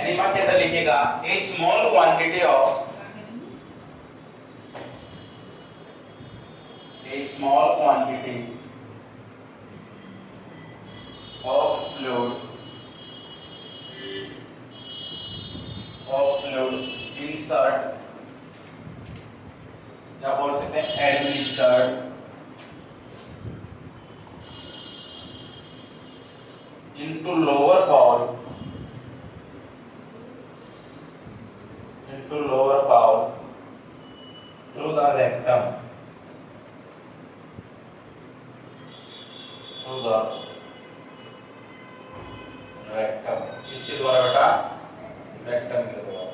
Enema के अंदर लिखिएगा a small quantity of a small quantity of fluid insert या बोल सकते हैं administered into lower bowel through the rectum इसके द्वारा बेटा रेक्टम के द्वारा।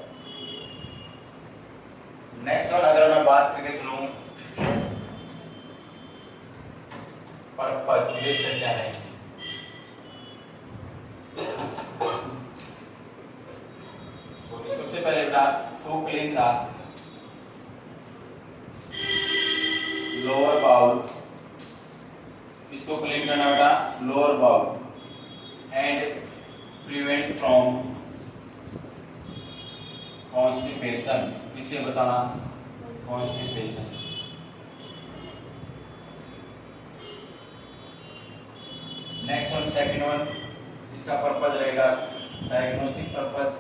नेक्स्ट वन अगर मैं बात करके चलूं पर्पज उद्देश्य क्या है, सबसे पहले बेटा to clean the lower bowel, इसको क्लीन करना बेटा lower bowel and prevent from constipation, इससे बचाना constipation. Next one second one, इसका पर्पज रहेगा डायग्नोस्टिक पर्पज,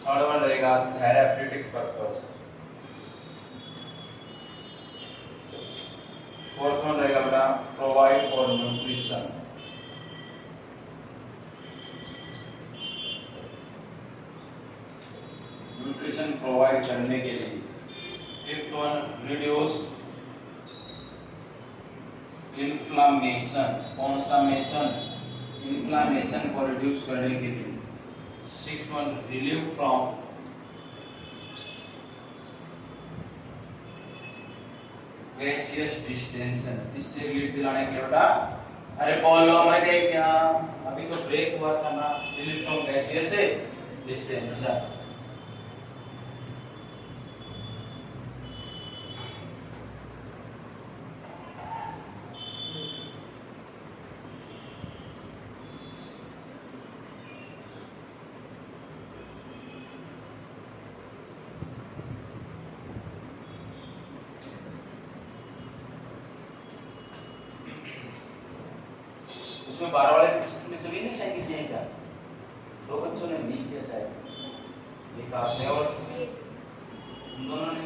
थर्ड वन रहेगा थेराप्यूटिक पर्पज, फोर्थ वन रहेगा बेटा provide for nutrition, nutrition provide करने के लिए। फिफ्थ वन रिड्यूस इन्फ्लामेशन, कौन सा मेशन, इन्फ्लामेशन को रिड्यूस करने के लिए। Sixth one relieve from gaseous distension, इससे रिलीफ दिलाने के बेटा। अरे बोलो मैं क्या, अभी तो ब्रेक हुआ था ना, रिलीफ फ्रॉम गैसियस डिस्टेंशन। उसमें 12 वाले में सभी ने सही किए क्या? दो बच्चों ने नहीं किया शायद, एक आपने और दोनों ने।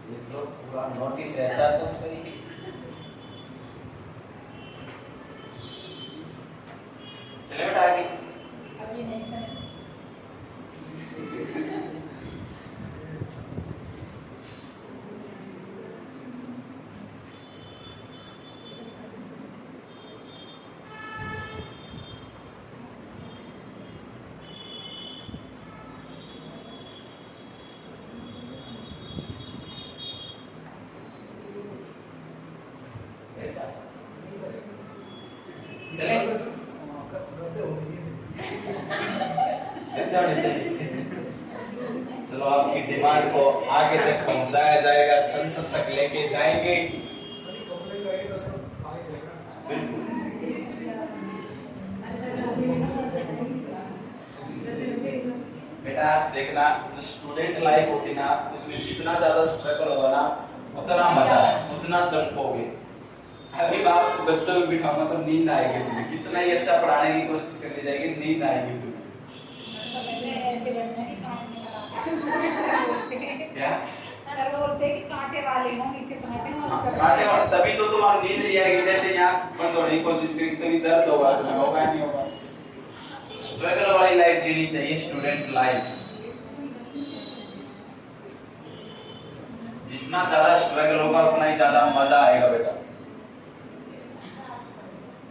ये तो पूरा नोटिस रहता तो कहीं चले बेटा आगे। अभी नहीं सर। चलो आपकी डिमांड को आगे तक पहुंचाया जाएगा, संसद तक लेके जाएंगे। बेटा देखना, जो स्टूडेंट लाइफ होती ना, उसमें जितना ज्यादा स्ट्रगल होगा ना उतना मजा है, उतना चमकोगे। अभी आपको गद्दे में बिठाऊंगा तो नींद आएगी तुम्हें, कितना ही अच्छा पढ़ाने की कोशिश करनी जाएगी, नींद आएगी तुम्हें। क्या सर बोलते हैं कि कांटे वाले हो, नीचे कांटे हो, कांटे वाले, तभी तो तुम्हारी नींद नहीं आएगी। जैसे यहाँ बंद होने की कोशिश करेंगे तभी दर्द होगा, तुम्हें होगा नहीं होगा। स्ट्रगल वाली लाइफ जीनी चाहिए, स्टूडेंट लाइफ। जितना ज्यादा स्ट्रगल होगा उतना ही ज्यादा मजा आएगा बेटा।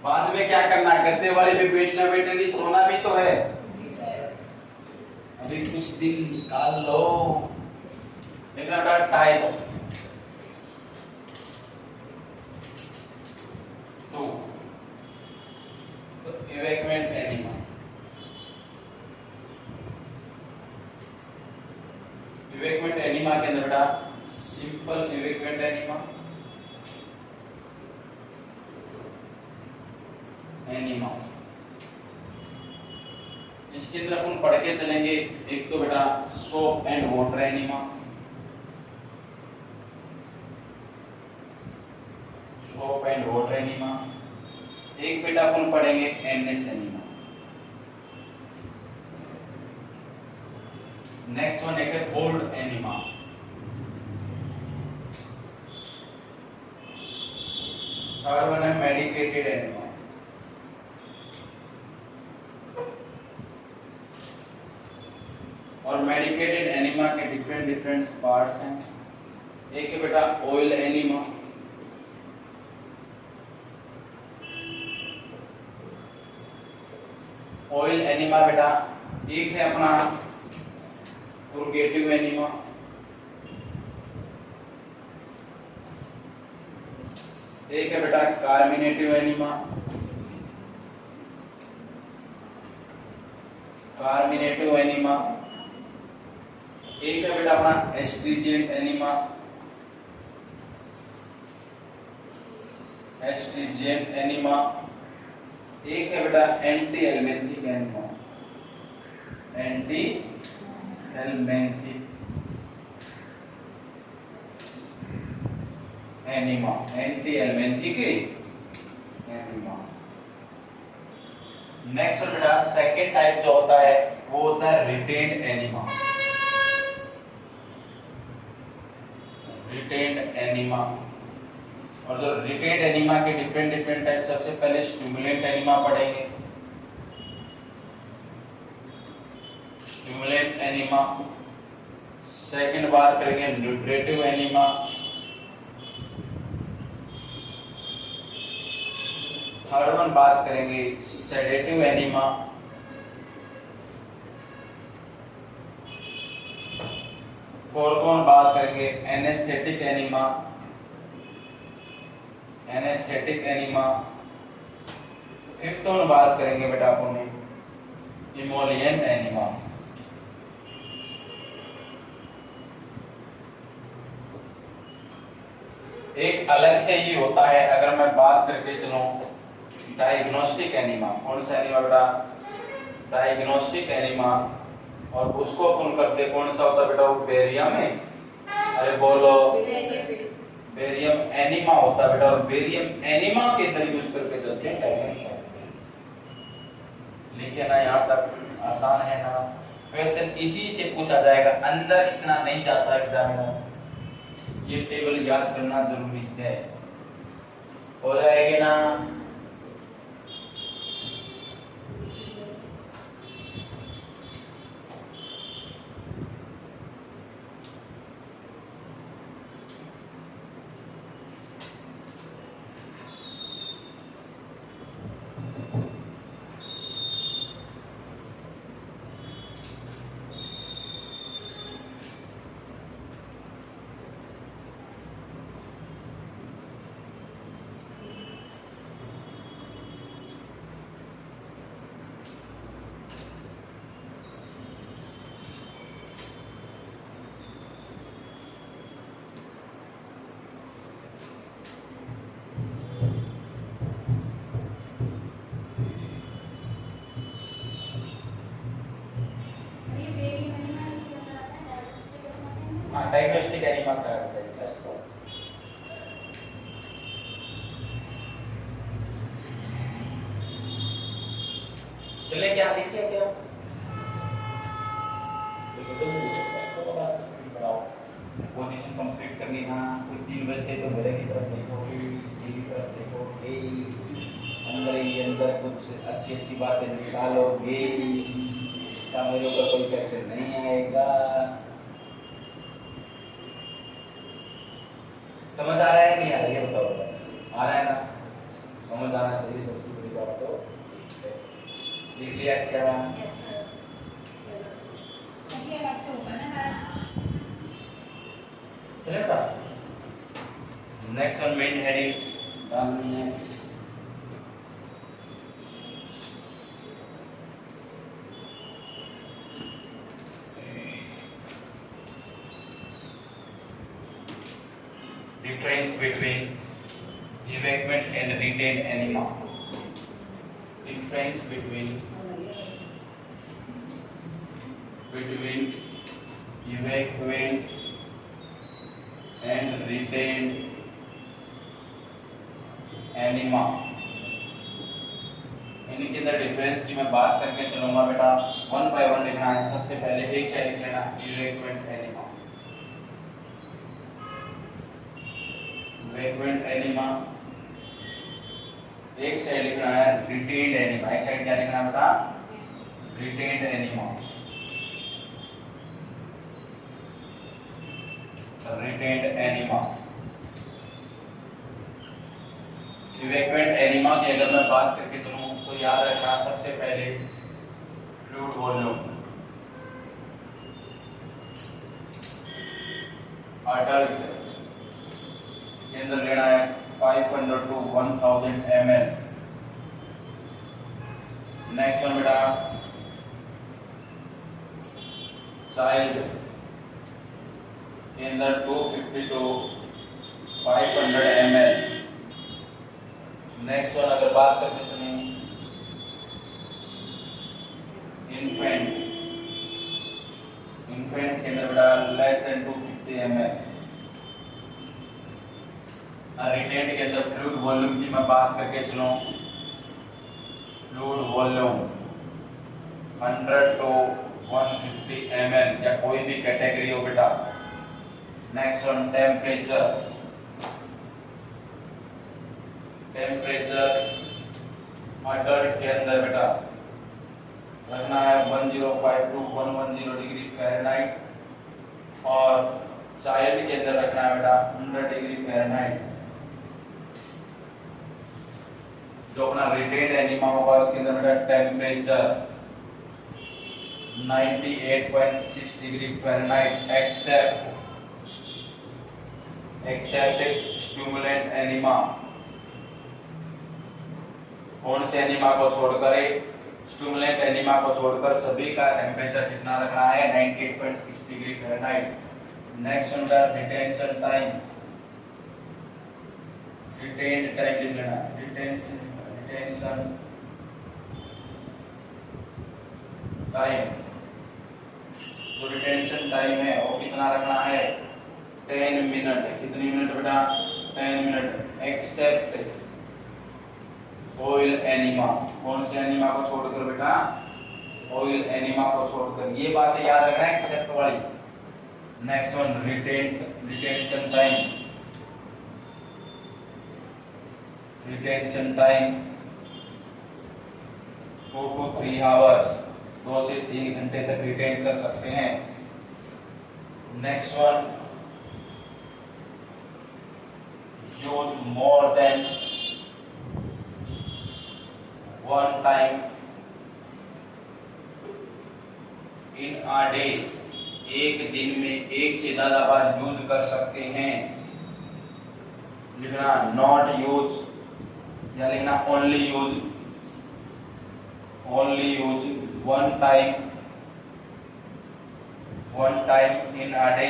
बाद में क्या करना है, गद्दे वाले पे बैठना नहीं, सोना भी तो है। अभी कुछ दिन निकाल लो। टाइप्स 2 तो इवैक्यूएट एनिमा, इवैक्यूएट एनिमा के अंदर बेटा सिंपल इवेक्वेंट एनिमा, एनिमा इसके अंदर अपन पढ़ के चलेंगे। एक तो बेटा soap and water enema, soap and water enema. एक बेटा अपन पढ़ेंगे एनएस एनिमा। नेक्स्ट वन एक है कोल्ड एनिमा। थर्ड वन है मेडिकेटेड एनिमा। और मेडिकेटेड एनिमा के डिफरेंट डिफरेंट पार्ट्स हैं। एक है बेटा ऑयल एनिमा, ऑयल एनिमा बेटा। एक है अपना पुर्गेटिव एनिमा, एक है बेटा कार्मिनेटिव एनिमा, कार्मिनेटिव एनिमा। एक है बेटा अपना एस्ट्रीजेंट एनिमा, एस्ट्रीजेंट एनिमा। एक है बेटा anti helminthic enema, anti helminthic enema, anti helminthic enema. Next बेटा सेकेंड टाइप जो होता है वो होता है रिटेन्ड एनिमा, रिटेन्ड एनिमा। और जो रिटेन्ड एनिमा के डिफरेंट डिफरेंट टाइप, सबसे पहले स्टिमुलेंट एनिमा पढ़ेंगे, स्टिमुलेंट एनिमा। सेकंड बात करेंगे न्यूट्रेटिव एनिमा, थर्ड वन बात करेंगे सेडेटिव एनिमा, फोर्थ वन बात करेंगे anaesthetic enema, anaesthetic enema. Fifth one बात करेंगे बेटा अपन इमोलिएंट एनिमा। एक अलग से ही होता है, अगर मैं बात करके चलूं डायग्नोस्टिक एनिमा। कौन सा एनिमा बेटा? Diagnostic enema. और उसको अपन करते कौन सा होता बेटा? वो बेरियम है, अरे बोलो, बेरियम एनिमा होता बेटा। और बेरियम एनिमा के अंदर यूज करके चलते हैं। लिखे ना, यहाँ तक आसान है ना? क्वेश्चन इसी से पूछा जाएगा, अंदर इतना नहीं जाता एग्जामिनर। ये टेबल याद करना जरूरी है। हो जाएगी ना? डायग्नोस्टिक एनिमा का चले क्या लिख लिया क्या? पोजीशन कंप्लीट करनी है। कोई 3 बजते तो मेरे की तरफ देखो, ये की तरफ देखो, अंदर ही अंदर कुछ अच्छी अच्छी बातें निकालोगे। इसका मेरे ऊपर कोई इफेक्ट नहीं आएगा। समझ आ रहा है नहीं आ रहा? ये बताओ। आ रहा है ना? समझ आना चाहिए सबसे बड़ी बात। तो लिख लिया क्या? Yes sir. ये अलग से होगा ना? चलेगा। नेक्स्ट वन मेन हेडिंग डालनी है। difference between evacuate and retained anima. Difference between evacuate and retained anima. इनके अंदर डिफरेंस की मैं बात करके चलूंगा बेटा, वन बाय वन लिखना है। सबसे पहले एक से लिख लेना इवैक्यूएंट एनिमा। इवैक्यूएंट एनिमा एक से लिखना है रिटेन्ड एनिमा। एक साइड क्या लिखना है बेटा? Retained enema. Retained enema. Evacuant enema की अगर मैं बात करके चलूं तो याद रखना सबसे पहले फ्लूइड वॉल्यूम, अडल्ट के अंदर लेना है 500 to 1000 ml। नेक्स्ट वन बेटा चाइल्ड के अंदर 250 to 500 ml। नेक्स्ट वन अगर बात करते चलें इन्फेंट के अंदर बेटा लेस देन 250 ml। रिटेन्ड के अंदर फ्लूइड वॉल्यूम की मैं बात करके चलूं, फ्लूइड वॉल्यूम 100 to 150 ml या कोई भी कैटेगरी हो बेटा। नेक्स्ट वन टेम्परेचर अडल्ट के अंदर बेटा रखना है 105 to 110 डिग्री फ़ारेनहाइट और चाइल्ड के अंदर रखना है बेटा 100 डिग्री फ़ारेनहाइट। जो अपना रिटेन्ड एनिमा होगा उसके अंदर बेटा temperature 98.6 degree Fahrenheit except stimulant enema. कौन से एनिमा को छोड़कर? स्टिमुलेंट एनिमा को छोड़कर सभी का टेम्परेचर कितना रखना है? 98.6 डिग्री फ़ारेनहाइट। नेक्स्ट वन का रिटेंशन टाइम, रिटेन्ड टाइम लिख लेना। रिटेंशन टाइम, जो रिटेंशन टाइम है वो कितना रखना है? 10 मिनट। कितनी मिनट बेटा? 10 मिनट। Accept oil enema. कौन से एनिमा को छोड़कर बेटा? ऑयल एनिमा को छोड़कर। ये बातें याद रखना है एक्सेप्ट वाली। Next one retention time 2 to 3 hours, 2 से 3 घंटे तक रिटेन कर सकते हैं। Next one use more than one time in a day. एक दिन में एक से ज्यादा बार यूज कर सकते हैं। लिखना नॉट यूज या लिखना only use one time in a day.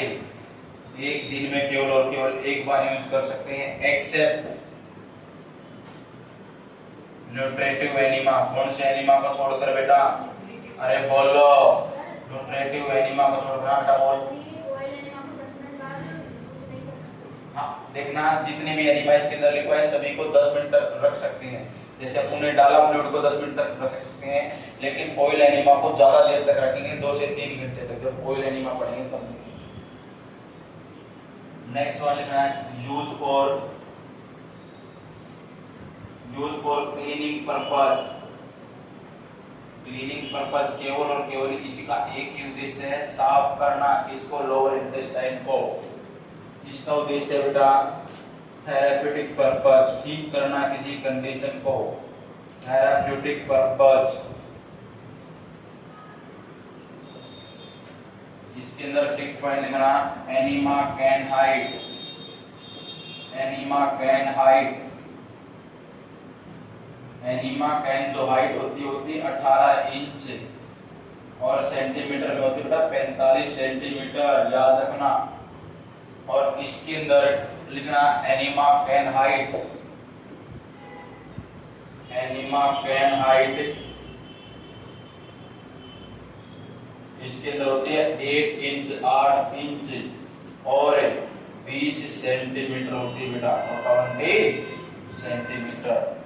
एक दिन में केवल और केवल एक बार यूज कर सकते हैं। Except nutritive enema. कौन से एनिमा को छोड़कर बेटा? अरे बोलो, न्यूट्रेटिव एनिमा को छोड़कर बेटा बोल। हाँ देखना, जितने भी एनिमा इसके अंदर लिखा है सभी को 10 मिनट तक रख सकते हैं। जैसे अपने डाला फ्लूइड को 10 मिनट तक रख सकते हैं, लेकिन ऑयल एनिमा को ज्यादा देर तक रखेंगे, 2 से 3 घंटे तक, जब ऑयल एनिमा पढ़ेंगे तब। नेक्स्ट वन लिखना है यूज फॉर क्लीनिंग पर्पस। केवल और केवल इसी का एक ही उद्देश्य है, साफ करना। इसको लोअर इंटेस्टाइन को। इसका उद्देश्य है बेटा थेराप्यूटिक पर्पस, ठीक करना किसी कंडीशन को। Therapeutic purpose. इसके अंदर 6 पॉइंट लिखना। Enema can height. Enema can जो हाइट होती 18 इंच और सेंटीमीटर में होती बेटा 45 सेंटीमीटर, याद रखना। और इसके अंदर लिखना enema can height, enema can height इसके अंदर होती है 8 इंच 8 इंच और 20 सेंटीमीटर होती है बेटा, 20 सेंटीमीटर।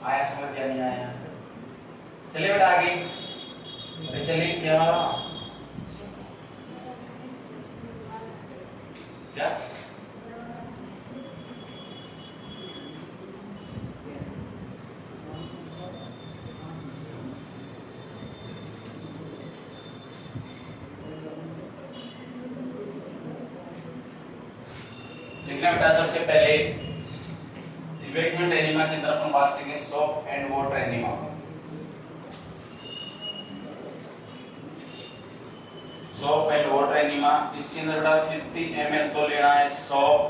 आया समझ या नहीं आया? चलिए बेटा आगे। अरे चलिए क्या क्या लिखना बेटा? सबसे पहले इवेक्यूएंट एनिमा की तरफ हम बात करेंगे, soap and water enema. Soap and water enema, इसके अंदर बेटा 50 ml तो लेना है सॉफ्ट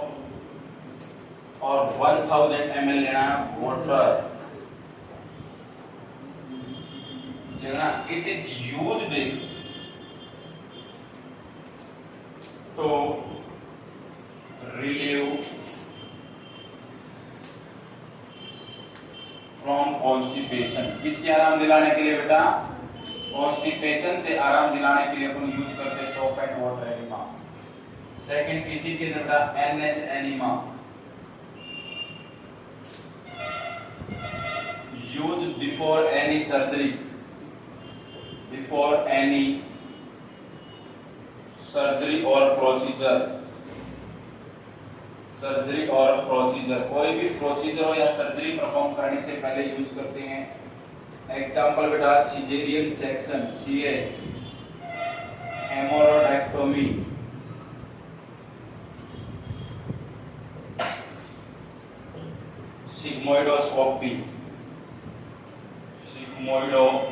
और 1000 ml लेना है वाटर। लेना it is used to relieve from constipation. किससे आराम दिलाने के लिए बेटा? कॉन्स्टिपेशन से आराम दिलाने के लिए अपन यूज करते हैं soap and water enema. Second इसी के अंदर बेटा NS enema, use before any surgery, before any surgery और प्रोसीजर, सर्जरी और प्रोसीजर, कोई भी प्रोसीजर हो या सर्जरी परफॉर्म करने से पहले यूज करते हैं। एग्जांपल बेटा caesarean section CS, haemorrhoidectomy, sigmoidoscopy, sigmoidoscopy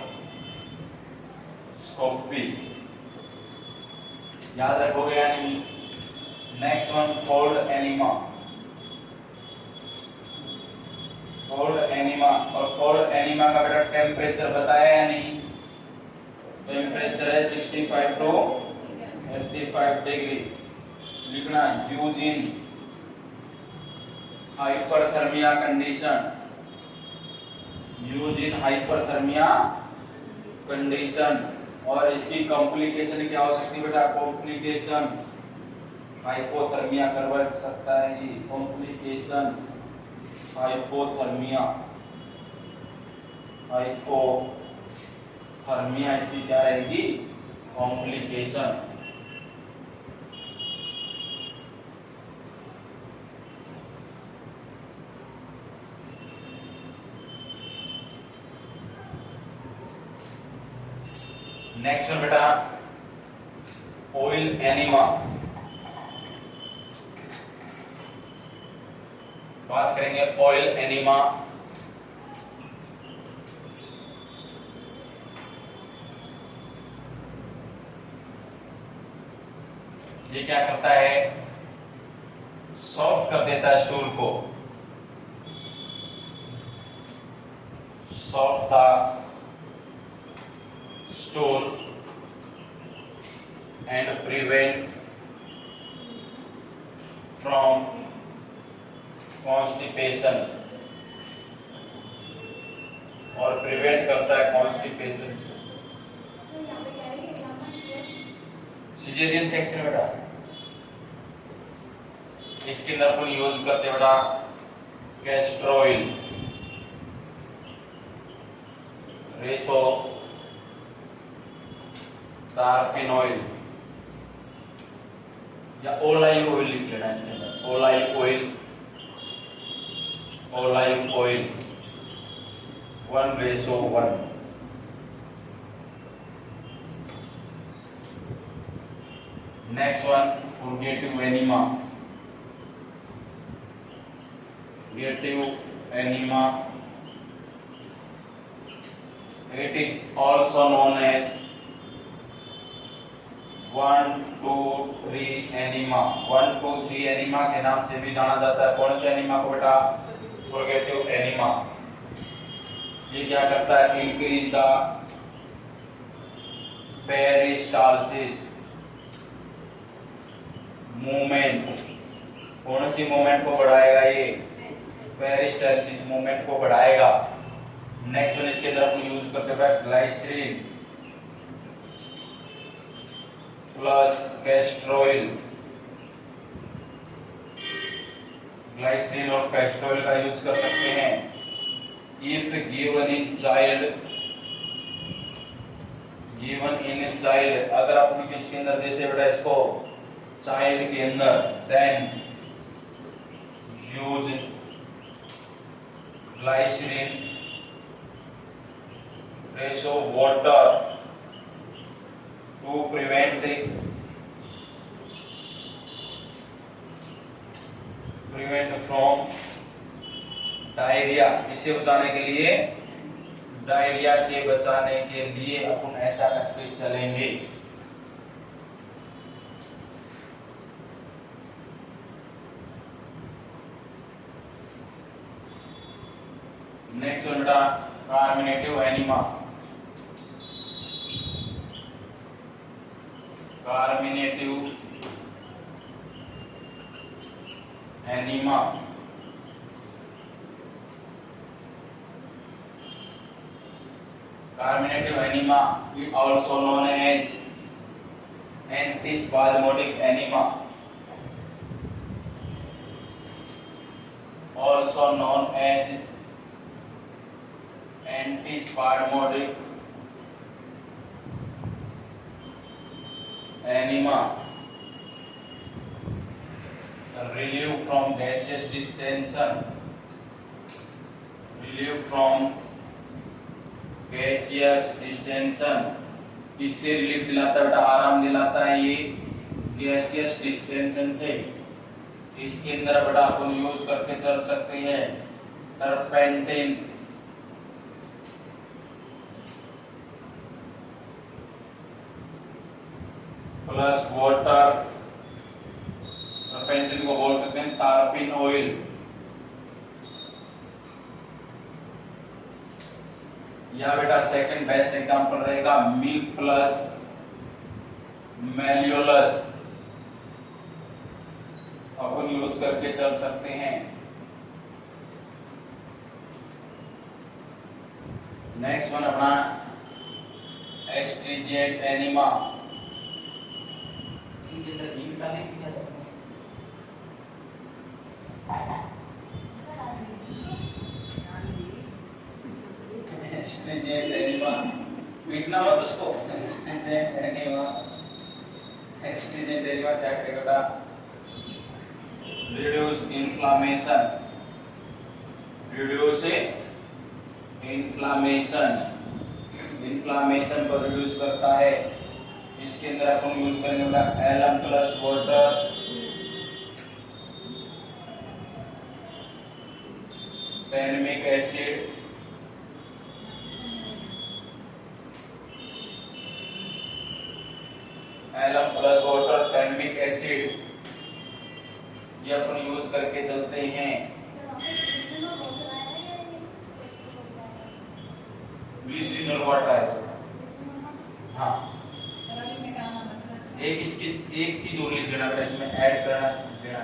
याद रखोगे या नहीं? Next one cold enema, cold enema. और कोल्ड एनिमा का बेटा टेम्परेचर बताया या नहीं? टेम्परेचर है 65 टू 85 डिग्री। लिखना use in hyperthermia condition, use in hyperthermia condition. और इसकी कॉम्प्लिकेशन क्या हो सकती है बेटा? कॉम्प्लिकेशन हाइपोथर्मिया करवा सकता है ये, कॉम्प्लिकेशन हाइपोथर्मिया, हाइपोथर्मिया इसकी क्या रहेगी? कॉम्प्लिकेशन। नेक्स्ट में बेटा ऑयल एनिमा। बात करेंगे ऑयल एनिमा। ये क्या करता है, सॉफ्ट कर देता है स्टूल को, soft the stool and prevent from constipation, और प्रिवेंट करता है कॉन्स्टिपेशन से। सिजेरियन सेक्शन बेटा, इसके अंदर अपन यूज करते बेटा कैस्ट्रोइल, रेसो तारपिनोइल या ओलाइल ऑयल लिख लेना इसके अंदर, ओलाइल oil, Olayil oil 1:1। Next one, purgative enema. Purgative enema. It is also known as 1-2-3 enema. 1-2-3 enema के नाम से भी जाना जाता है। कौन सा एनिमा को बेटा? purgative enema। ये क्या करता है? Increase the peristalsis movement. कौन सी मूवमेंट को बढ़ाएगा? ये पेरिस्टाल्सिस मूवमेंट को बढ़ाएगा। नेक्स्ट वन, इसके अंदर अपन यूज करते हैं ग्लाइसरीन प्लस कैस्ट्रोइल। ग्लाइसरीन और कैस्ट्रोइल का यूज कर सकते हैं if given in child, given in child, अगर आप किसके अंदर देते बेटा इसको, चाइल्ड के अंदर, then use glycerine ratio water to prevent from diarrhoea. इसे बचाने के लिए, डायरिया से बचाने के लिए अपन ऐसा करके चलेंगे। नेक्स्ट वन बेटा carminative enema. Carminative enema carminative enema is also known as antispasmodic enema, also known as antispasmodic enema, relief from gaseous distension, relief from gaseous distension। इससे रिलीफ दिलाता है बेटा, आराम दिलाता है ये गैसियस डिस्टेंशन से। इसके अंदर बेटा अपन यूज करके चल सकते हैं टर्पेंटिन प्लस वाटर, टर्पेंटिन को बोल सकते हैं तारपिन ऑयल। या बेटा सेकंड बेस्ट एग्जांपल रहेगा मिल्क प्लस मेलियोलस, अपन यूज करके चल सकते हैं। नेक्स्ट वन अपना एस्ट्रिजेंट एनिमा। इनके अंदर हीट डालने की क्या जरूरत है? एस्ट्रिजेंट एनिमा, पीटना मत उसको। एस्ट्रिजेंट एनिमा, एस्ट्रिजेंट एनिमा क्या करेगा? Reduce inflammation, reduce inflammation, inflammation को रिड्यूस करता है। इसके अंदर अपन यूज करेंगे बेटा alum plus water, tannic acid, alum plus water, tannic acid, ये अपन यूज करके चलते हैं। ग्लिसरीन और वाटर है। हाँ, सर अभी मिटाना मतलब एक इसकी एक चीज और लिख लेना बेटा, इसमें ऐड करना देना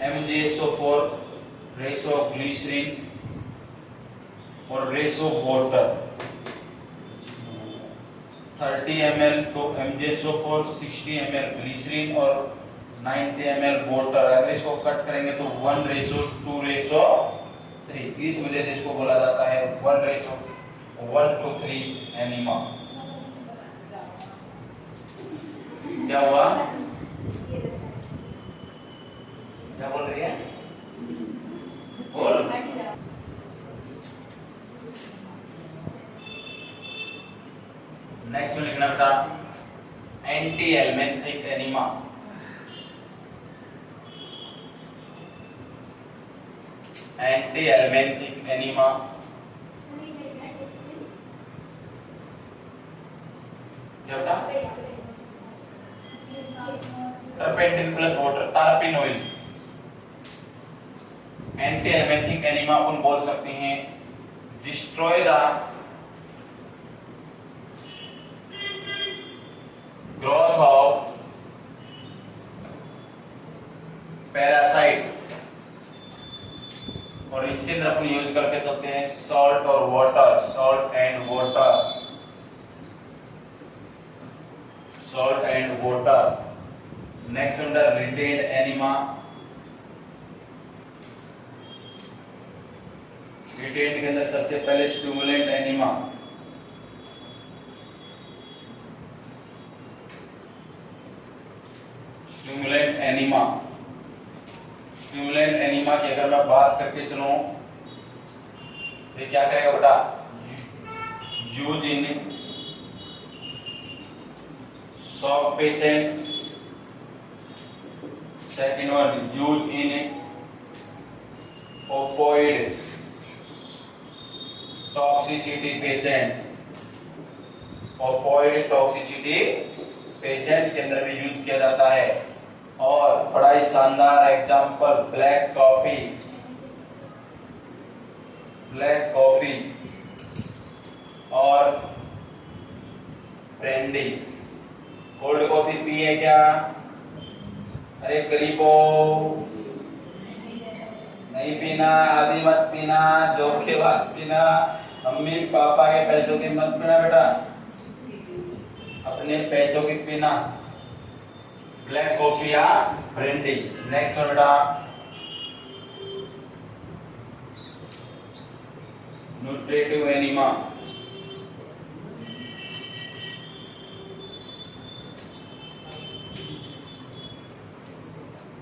MgSO4 रेशो ऑफ ग्लिसरीन और रेशो ऑफ वाटर 30 ml तो MgSO4, 60 ml ग्लिसरीन और 90 ml वाटर। अगर इसको कट करेंगे तो 1:2:3। इस वजह से इसको बोला जाता है 1:1:3 एनीमा। क्या हुआ? क्या बोल रही है? बोल। नेक्स्ट में लिखना बेटा anti helminthic enema. Anti helminthic enema क्या बेटा? Turpentine plus water, turpentine oil. Anti helminthic enema अपन बोल सकते हैं destroy the growth of parasite, और इसके अंदर अपन यूज करके चलते हैं सॉल्ट और water, salt and water, salt and water. Next under retained enema, retained के अंदर सबसे पहले stimulant enema, stimulant enema. Stimulant enema की अगर मैं बात करके चलूं तो क्या करेगा बेटा? Use in soft patient, second one use in opioid toxicity patient, opioid toxicity patient के अंदर भी यूज किया जाता है। और बड़ा ही शानदार example black coffee, black coffee और ब्रांडी। कोल्ड कॉफी पिए क्या? अरे गरीबों, नहीं पीना, आदि मत पीना, धोखेबाज पीना, मम्मी पापा के पैसों की मत पीना बेटा, अपने पैसों की पीना। ब्लैक कॉफी या ब्रांडी। नेक्स्ट वन बेटा nutritive enema,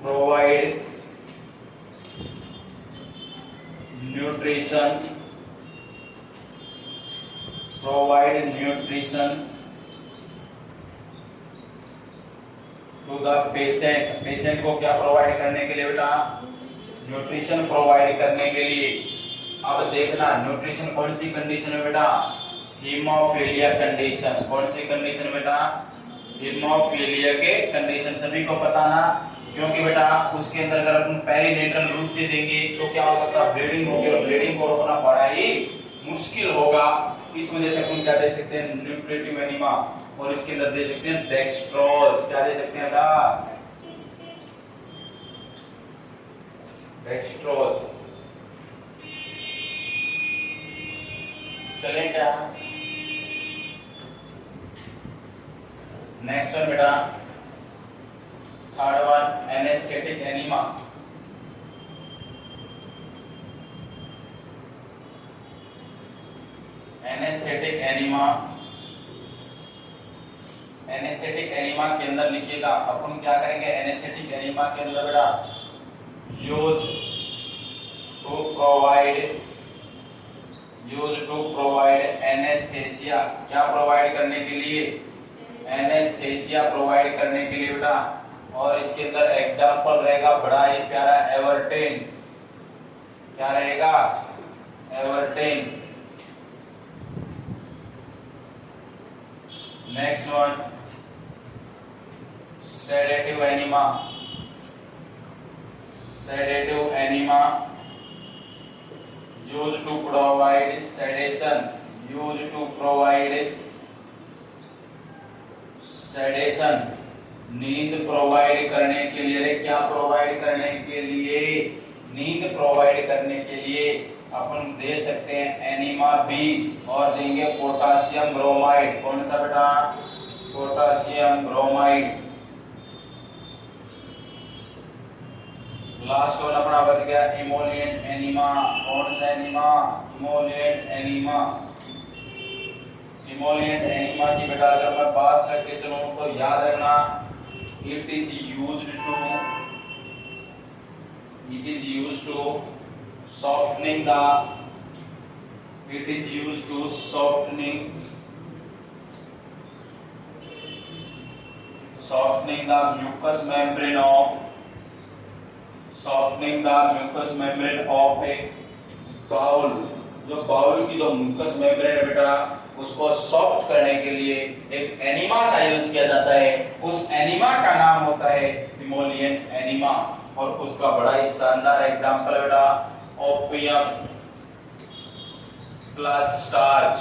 provide nutrition, provide nutrition to the patient. Patient को क्या प्रोवाइड करने के लिए बेटा? न्यूट्रिशन प्रोवाइड करने के लिए। अब देखना न्यूट्रिशन कौन सी कंडीशन में बेटा? Haemophilia condition. कौन सी कंडीशन बेटा? हीमोफीलिया के कंडीशन। सभी को पता ना, क्योंकि बेटा उसके अंदर अगर अपन पेरिनेटल रूट से देंगे तो क्या हो सकता है? ब्लीडिंग होगी, और ब्लीडिंग को रोकना बड़ा ही मुश्किल होगा। इस वजह से अपन क्या दे सकते हैं? Nutritive enema. और इसके अंदर दे सकते हैं डेक्सट्रोज। क्या दे सकते हैं बेटा? डेक्सट्रोज। चले क्या? नेक्स्ट वन बेटा third one anaesthetic enema. Anaesthetic enema, anaesthetic enema के अंदर लिखिएगा अपन क्या करेंगे? एनेस्थेटिक एनीमा के अंदर बेटा यूज टू प्रोवाइड एनेस्थेसिया। क्या प्रोवाइड करने के लिए? एनेस्थेसिया प्रोवाइड करने के लिए बेटा। और इसके अंदर एग्जाम्पल रहेगा बड़ा ही प्यारा एवर्टेन। क्या रहेगा? Avertin. Next one sedative enema. Sedative enema used to provide sedation, used to provide sedation, नींद प्रोवाइड करने के लिए। अरे क्या प्रोवाइड करने के लिए? नींद प्रोवाइड करने के लिए अपन दे सकते हैं एनिमा बी और देंगे पोटासियम ब्रोमाइड। कौन सा बेटा? Potassium bromide. लास्ट वन अपना बच गया इमोलिएंट एनिमा। कौन सा enema? Emollient enema. Emollient enema की बेटा अगर मैं बात करके चलूं तो याद रखना it is used to softening the mucous membrane of a bowel. जो बाउल की जो म्यूकस मेम्ब्रेन है बेटा उसको सॉफ्ट करने के लिए एक एनिमा का यूज किया जाता है। उस एनिमा का नाम होता है इमोलिएंट एनिमा। और उसका बड़ा ही शानदार एग्जांपल है बेटा opium plus starch.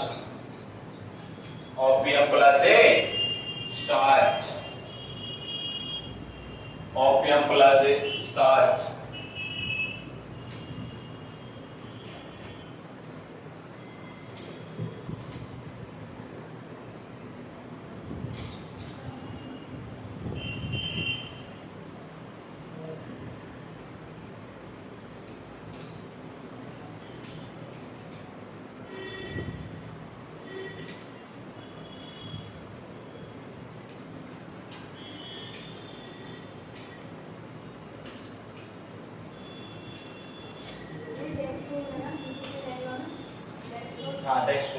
Opium plus starch. Opium plus starch. हाँ next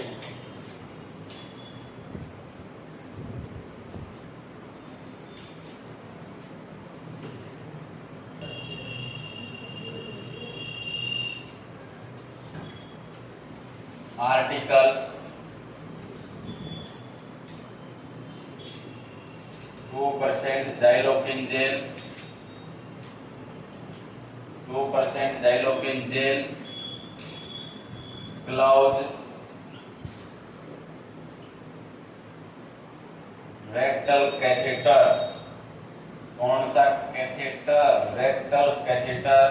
articles 2% xylocaine gel, 2% xylocaine gel, gloves, rectal catheter. कौन सा कैथेटर? Rectal catheter.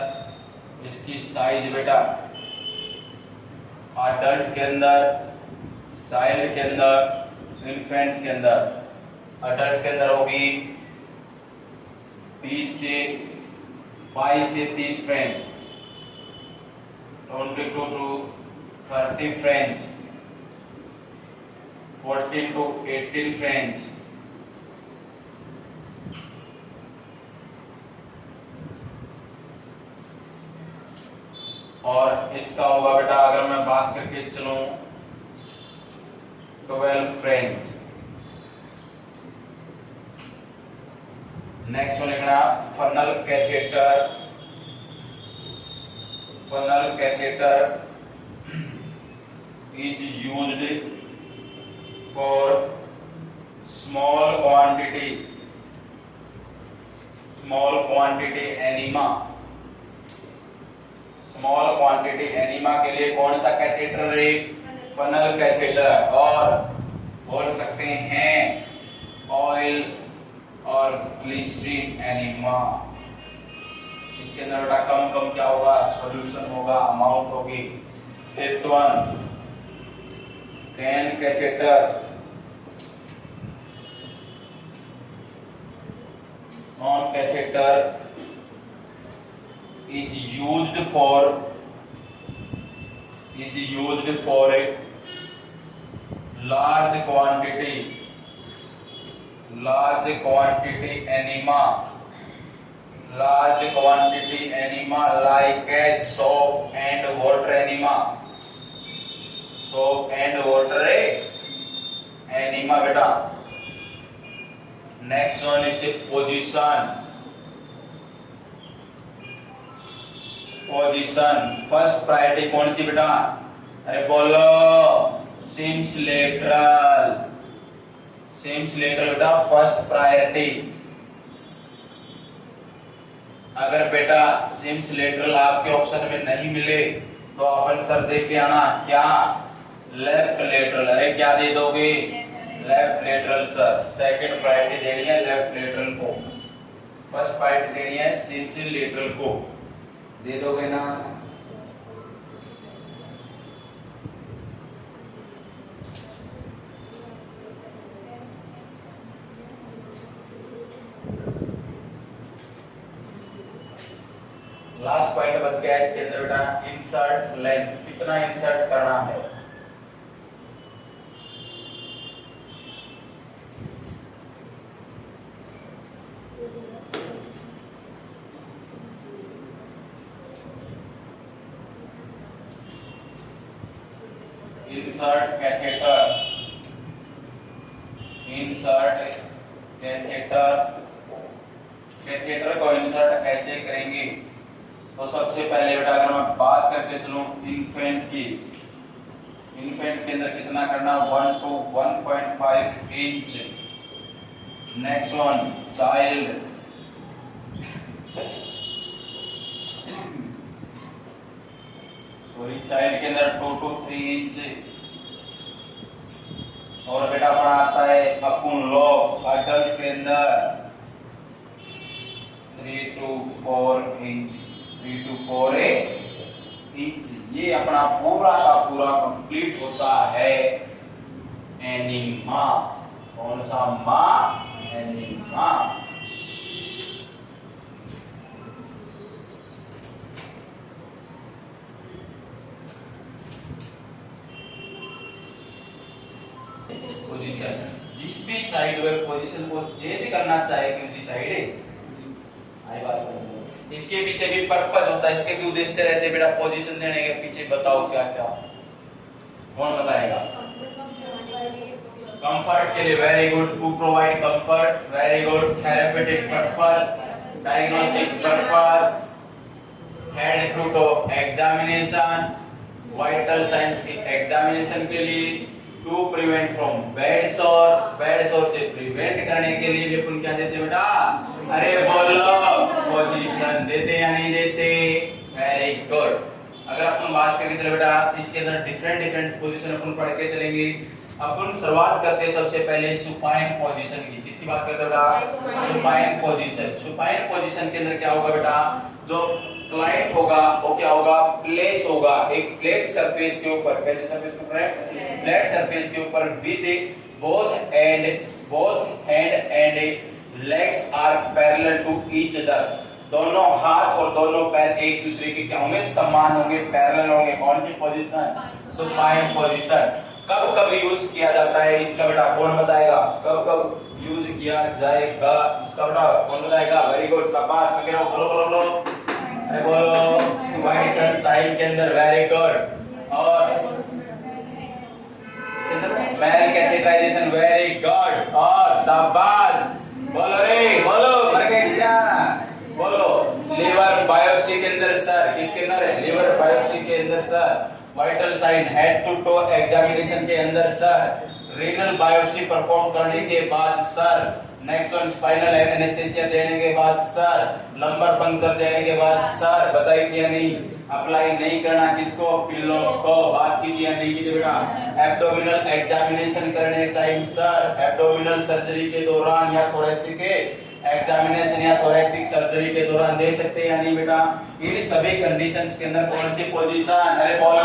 इसकी साइज बेटा अडल्ट के अंदर, चाइल्ड के अंदर, इन्फेंट के अंदर। अडल्ट के अंदर होगी 22 से 30 French, 22 to 30 French, 14 to 18 French. और इसका होगा बेटा अगर मैं बात करके चलूं 12 फ्रेंच। नेक्स्ट वन लिखना funnel catheter. Funnel catheter is used for small quantity enema. Small quantity enema के लिए कौन सा कैथेटर है? Funnel catheter. और बोल सकते हैं ऑयल और ग्लिसरीन एनिमा। इसके अंदर बेटा कम क्या होगा? सॉल्यूशन होगा, अमाउंट होगी। Fifth one can catheter. Non catheter is used for a large quantity enema like as soap and water enema। soap and water enema बेटा next one is position. Position first priority कौन सी बेटा? अरे बोलो CIMS lateral. CIMS lateral बेटा first priority. अगर बेटा CIMS lateral आपके option में नहीं मिले तो अपन सर दे के आना क्या? Left lateral. अरे क्या दे दोगे? Left lateral sir. Second priority देनी है लेफ्ट लेटरल को, फर्स्ट प्रायोरिटी देनी है सिम्स लेटरल को। दे दोगे ना? लास्ट पॉइंट बच गया इसके अंदर बेटा इंसर्ट लेंथ। कितना इंसर्ट करना है? Insert catheter. Insert catheter. Catheter को इंसर्ट कैसे करेंगे? तो सबसे पहले बेटा अगर मैं बात करके चलूं इन्फेंट की, इन्फेंट के अंदर कितना करना? 1 to 1.5 inch. Next one child. Sorry child के अंदर 2 to 3 इंच। और बेटा अपना आता है अपुन लोग अडल्ट के अंदर 3 to 4 इंच। 3 to 4 inch. ये अपना पूरा का पूरा कंप्लीट होता है एनिमा। कौन सा माँ? एनिमा। पोजीशन जिस भी साइड वे पोजीशन को चेंज करना चाहे कि उसी साइड है। आई बात समझ लो। इसके पीछे भी पर्पस होता है, इसके भी उद्देश्य रहते हैं बेटा पोजीशन देने के पीछे। बताओ क्या क्या? कौन बताएगा? कंफर्ट के लिए। Very good. To provide comfort. Very good. Therapeutic purpose, diagnostic purpose, head to toe examination, vital signs की एग्जामिनेशन के लिए, to prevent from bed sore, bed sore से प्रिवेंट करने के लिए भी अपन क्या देते बेटा? अरे बोलो पोजीशन देते या नहीं देते? Very good. अगर अपन बात करें चलो बेटा इसके अंदर डिफरेंट डिफरेंट पोजीशन अपन पढ़ के चलेंगे। अपन शुरुआत करते हैं सबसे पहले सुपाइन पोजीशन की। किसकी बात करते हैं बेटा? Supine position. सुपाइन पोजीशन के अंदर क्या होगा बेटा? जो क्लाइंट होगा वो क्या होगा? प्लेस होगा एक फ्लैट सरफेस के ऊपर। कैसे सरफेस के ऊपर? फ्लैट सरफेस के ऊपर with both hand and legs are parallel to each other. दोनों हाथ और दोनों पैर एक दूसरे के क्या होंगे? समान होंगे, पैरेलल होंगे। कौन सी पोजीशन? Supine position. कब कब यूज किया जाता है इसका बेटा कौन बताएगा? कब कब यूज किया जाएगा इसका बेटा कौन बताएगा? Very good. शाबाश। मैं कह रहा हूं बोलो बोलो बोलो। अरे बोलो वाइटल साइन के अंदर। Very good. और मेल कैथेटराइजेशन। Very good. और शाबाश। बोलो रे बोलो। मर गए क्या? बोलो लीवर बायोप्सी के अंदर सर। किसके अंदर है? लीवर बायोप्सी के अंदर sir. Vital sign head to toe examination के अंदर सर। रीनल बायोप्सी परफॉर्म करने के बाद sir. Next one spinal anaesthesia देने के बाद सर। लंबर पंक्चर देने के बाद सर। बताइए क्या नहीं? अप्लाई नहीं करना किसको? पिलो को। बात की या नहीं की बेटा? एब्डोमिनल एग्जामिनेशन करने टाइम सर। एब्डोमिनल सर्जरी के दौरान या थोरेसिक एग्जामिनेशन या थोरेसिक सर्जरी के दौरान दे सकते हैं या नहीं बेटा? इन सभी कंडीशंस के अंदर कौन सी पोजीशन? अरे बोलो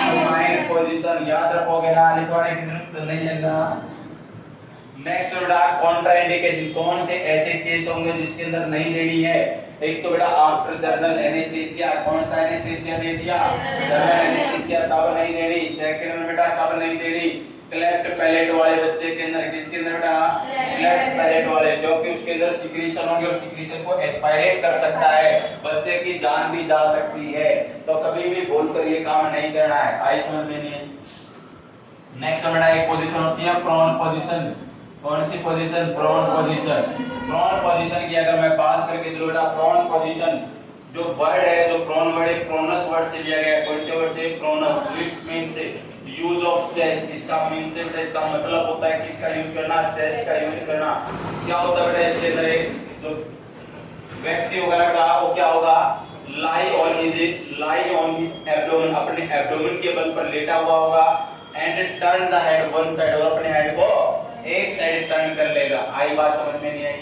सुपाइन पोजीशन। याद रखोगे ना? लिखवाने की जरूरत तो नहीं है ना? नेक्स्ट बेटा कॉन्ट्राइंडिकेशन। कौन से ऐसे केस होंगे जिसके अंदर नहीं देनी है? एक तो बेटा आफ्टर जनरल एनेस्थीसिया। कौन सा एनेस्थीसिया दे दिया? जनरल एनेस्थीसिया तब नहीं देनी। सेकंड में बेटा कब नहीं देनी? क्लेफ्ट पैलेट वाले बच्चे के अंदर। किसके अंदर बेटा? क्लेफ्ट पैलेट वाले, क्योंकि उसके अंदर सिक्रीशन होगी और सिक्रीशन को एस्पायरेट कर सकता है, बच्चे की जान भी जा सकती है। तो कभी भी भूल कर ये काम नहीं करना है। आई समझ में नहीं? नेक्स्ट बेटा एक पोजीशन होती है प्रोन पोजीशन। कौन सी position? Prone position. Prone position की अगर मैं बात करके चलो बेटा, प्रोन पोजीशन जो वर्ड है, जो प्रोन वर्ड है, प्रोनस वर्ड से लिया गया है। कौन से वर्ड से? प्रोनस। इट्स मीन से यूज ऑफ चेस्ट। इसका मीन से बेटा, इसका मतलब होता है किसका यूज करना? चेस्ट का यूज करना। क्या होता है बेटा इसके अंदर? एक जो व्यक्ति होगा ना बेटा, वो क्या होगा? लाई ऑन हिज एब्डोमेन, अपने एब्डोमेन के बल पर लेटा हुआ होगा। And turn the head one side, और अपने हेड को एक साइड टर्न कर लेगा। आई बात समझ में नहीं आई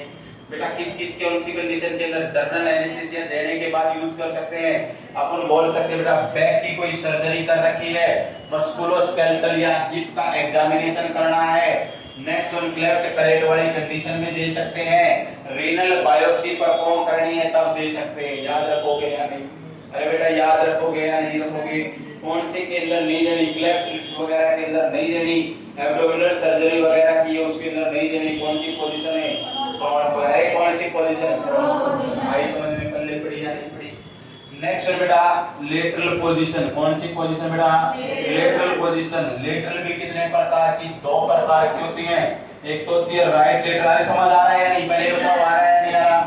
बेटा? किस किस के उसी कंडीशन के अंदर जनरल एनेस्थीसिया देने के बाद यूज कर सकते हैं? अपन बोल सकते हैं बेटा, बैक की कोई सर्जरी कर रखी है, मस्कुलोस्केलेटल या हिप का एग्जामिनेशन करना है, नेक्स्ट वन क्लेफ्ट करेक्ट वाली कंडीशन में दे सकते हैं, रीनल बायोप्सी परफॉर्म करनी है तब दे सकते हैं। याद रखोगे या नहीं? अरे बेटा याद रखोगे या नहीं रखोगे? कौन से के अंदर नहीं देनी? क्लेफ्ट वगैरह के अंदर नहीं देनी, एब्डोमिनल सर्जरी वगैरह की है उसके अंदर नहीं देनी। कौन सी पोजीशन है? कौन सी पोजीशन? आई समझ में पल्ले पड़ी या नहीं पड़ी? नेक्स्ट वन बेटा, लेटरल पोजीशन। कौन सी पोजीशन बेटा? Lateral position. लेटरल भी कितने प्रकार की? 2 प्रकार की होती हैं। एक तो होती है राइट लेटरल। अरे समझ आ रहा है या नहीं? पहले बताओ, आ रहा है या नहीं आ रहा?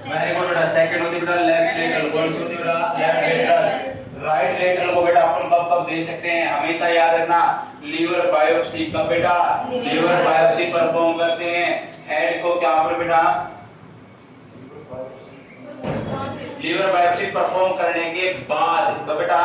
वेरी गुड बेटा। सेकंड होती है बेटा लेफ्ट लेटरल। कौन सी होती है बेटा? Left lateral. राइट लेटरल को बेटा अपन कब कब दे सकते हैं? हमेशा याद रखना, लीवर बायोप्सी। कब बेटा? लीवर बायोप्सी परफॉर्म करते हैं। हेड को क्या पर बेटा? लीवर बायोप्सी परफॉर्म करने के बाद। तो बेटा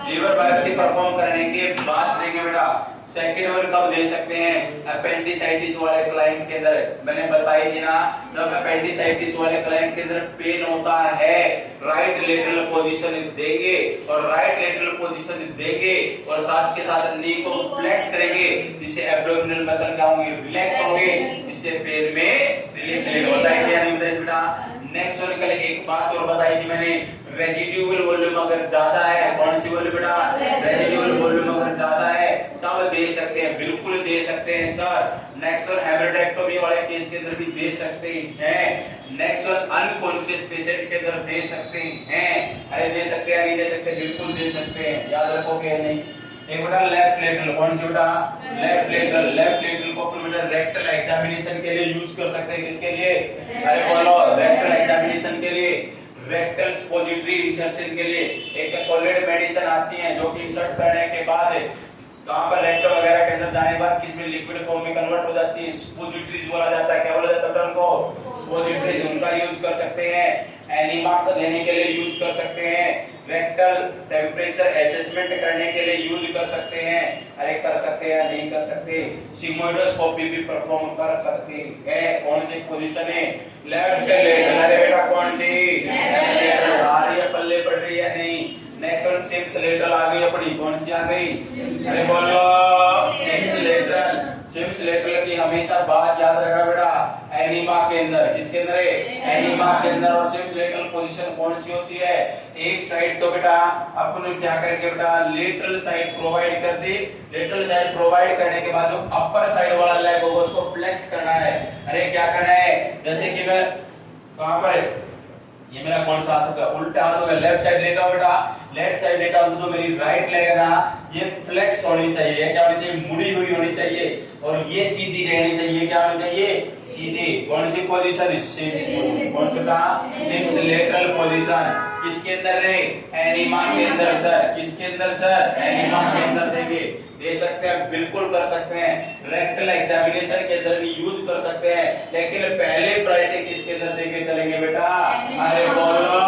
लीवर बायोप्सी परफॉर्म करने के बाद देंगे बेटा। सेकंड वन कब दे सकते हैं? अपेंडिसाइटिस वाले क्लाइंट के अंदर। मैंने बताई थी ना, जब अपेंडिसाइटिस वाले क्लाइंट के अंदर पेन होता है, राइट लेटरल पोजीशन देंगे, और राइट लेटरल पोजीशन देंगे और साथ के साथ नी को फ्लेक्स करेंगे, जिससे एब्डोमिनल मसल क्या होंगे? रिलैक्स होंगे, जिससे पेन में रिलीफ मिलेगा। बताइए क्या नहीं बताइए बेटा? नेक्स्ट वन कल एक बात और बताई थी मैंने, रेजिड्यूअल वॉल्यूम अगर ज्यादा है, कौन सी वॉल्यूम बेटा? रेजिड्यूअल वॉल्यूम अगर ज्यादा है तब दे सकते हैं, बिल्कुल दे सकते हैं सर। नेक्स्ट वन हेमरेक्टोमी वाले केस के अंदर भी दे सकते हैं। नेक्स्ट वन अनकॉन्शियस पेशेंट के अंदर दे सकते हैं। अरे दे सकते हैं, नहीं दे सकते? बिल्कुल दे सकते हैं। याद रखोगे या नहीं? एक बेटा लेफ्ट लेटरल। कौन सी बेटा? Left lateral. लेफ्ट लेटरल को अपन बेटा रेक्टल एग्जामिनेशन के लिए यूज कर सकते हैं। किसके लिए? अरे बोलो, रेक्टल एग्जामिनेशन के लिए, रेक्टल स्पोजिटरी इंसर्शन के लिए। एक सॉलिड मेडिसिन आती है जो कि इंसर्ट करने के बाद कहां पर रेक्टल वगैरह के अंदर जाने के बाद किसमें लिक्विड फॉर्म में कन्वर्ट हो जाती है, स्पोजिटरीज बोला जाता है। क्या बोला जाता है टर्म को? स्पोजिटरीज। उनका यूज कर सकते हैं। एनीमा को देने के लिए यूज कर सकते हैं। रेक्टल टेम्परेचर असेसमेंट करने के लिए यूज कर सकते हैं। अरे कर सकते हैं, नहीं कर सकते? सिग्मोइडोस्कोपी भी परफॉर्म कर सकते हैं। कौन सी पोजीशन है? Left lateral. अरे बेटा कौन सी? Left lateral. आ रही है, पल्ले पड़ रही है नहीं? नेक्स्ट वन सिम्स लेटरल आ गई अपनी। कौन सी आ गई? अरे बोलो, सिम्स लेटरल। सिम्स लेटरल की हमेशा बात याद रखना बेटा, एनीमा के अंदर। किसके अंदर है? एनीमा के अंदर। और सिम्स लेटरल पोजीशन कौन सी होती है? एक साइड तो बेटा अपन क्या करेंगे बेटा, लेटरल साइड प्रोवाइड कर दी। लेटरल साइड प्रोवाइड करने के बाद जो अपर साइड वाला लेग होगा उसको फ्लेक्स करना है। अरे क्या करना है? जैसे कि मैं कहां पर, ये मेरा कौन सा हाथ होगा? उल्टा हाथ होगा। लेफ्ट साइड लेटा हूं बेटा, लेफ्ट साइड लेटा हूं तो मेरी राइट लेग है ना, ये फ्लेक्स होनी चाहिए। क्या होनी चाहिए? मुड़ी हुई होनी चाहिए। और ये सीधी रहनी चाहिए। क्या होनी चाहिए? सीधी। कौन सी पोजीशन? CIMS position. कौन सा था? Sims lateral position. किसके अंदर है? एनीमा के अंदर सर। किसके अंदर सर? एनीमा के अंदर देंगे। दे सकते हैं, बिल्कुल कर सकते हैं। रेक्टल एग्जामिनेशन के अंदर भी यूज कर सकते हैं, लेकिन पहले प्रायोरिटी किसके अंदर देके चलेंगे बेटा? अरे बोलो,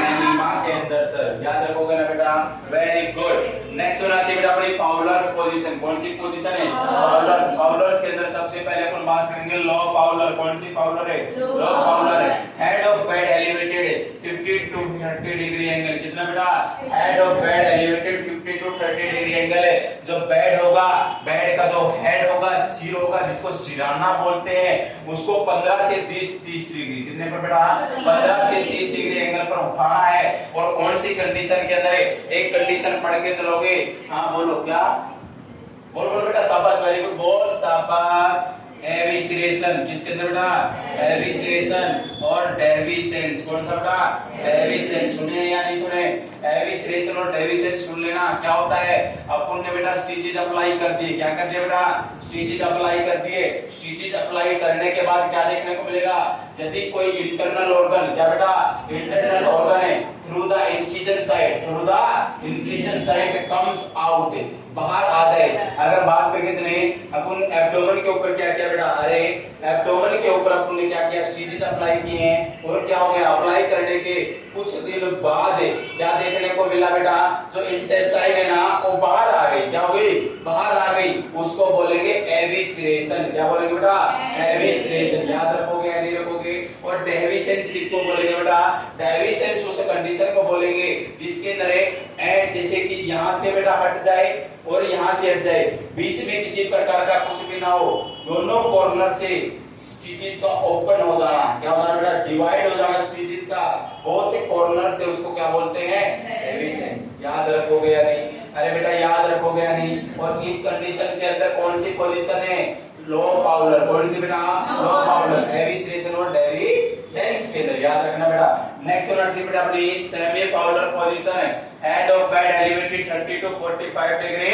एनीमा के अंदर सर। याद रखोगे ना बेटा? Very good. नेक्स्ट वन आती है बेटा अपनी फाउलर्स पोजीशन। कौन सी पोजीशन है? फाउलर्स। फाउलर्स के अंदर सबसे पहले अपन बात करेंगे लो फाउलर। कौन सी फाउलर है? Low Fowler. Head of bed elevated 50 to 30 degree angle. कितना बेटा? Head of bed elevated 50 to 30 degree angle है। जो बेड होगा, बेड का जो हेड होगा, सिर होगा, जिसको सिराना बोलते हैं, उसको 15 से 30 डिग्री, कितने पर बेटा? 15 से 30 डिग्री एंगल पर उठाना है। और कौन सी कंडीशन के अंदर है? एक कंडीशन पढ़ के चलोगे। हाँ बोलो, क्या बोल बोल बेटा? शाबाश, वेरी गुड, बोल शाबाश। एविसेशन। किसके अंदर बेटा? एविसेशन और डेविसेंस। कौन सा बेटा? डेविसेंस। सुने या नहीं सुने? एविसेशन और डेविसेंस सुन लेना। क्या होता है? अपन ने बेटा स्टिचेस अप्लाई कर दिए। क्या कर दिया बेटा? स्टिचेस अप्लाई कर दिए। स्टिचेस अप्लाई करने के बाद क्या देखने को मिलेगा? यदि कोई इंटरनल ऑर्गन, क्या बेटा? इंटरनल ऑर्गन है, through the incision side comes out, बाहर आ जाए। अगर बात करके चले अपन एब्डोमेन के ऊपर क्या किया बेटा? अरे एब्डोमेन के ऊपर अपन ने क्या किया? स्टिचेस अप्लाई किए हैं। और क्या हो गया? अप्लाई करने के कुछ दिन बाद क्या देखने को मिला बेटा? जो इंटेस्टाइन है ना, वो बाहर आ गई। क्या हो गई? बाहर आ गई। उसको बोलेंगे एविसेशन। क्या बोलेंगे बेटा? एविसेशन। याद रखोगे या नहीं रखोगे? और डेविसेंस किसको बोलेंगे बेटा? डेविसेंस उस कंडीशन को बोलेंगे जिसके अंदर एंड जैसे कि यहां से बेटा हट जाए और यहां से हट जाए, बीच में किसी प्रकार का कुछ भी ना हो, दोनों कॉर्नर से स्टिचेस का ओपन हो जाना। क्या हो जाना बेटा? डिवाइड हो जाना स्टिचेस का बहुत ही कॉर्नर से, उसको क्या बोलते हैं? डेविसेंस। याद रखोगे या नहीं? अरे बेटा याद रखोगे या नहीं? और इस कंडीशन के अंदर कौन सी पोजीशन है? लो पाउलर। कौन सी बेटा? लो पाउलर। एविसेशन और डेविसेंस के अंदर याद रखना बेटा। नेक्स्ट वन बेटा अपनी सेमी पाउलर पोजीशन है, head of bed elevated 30 to 45 degree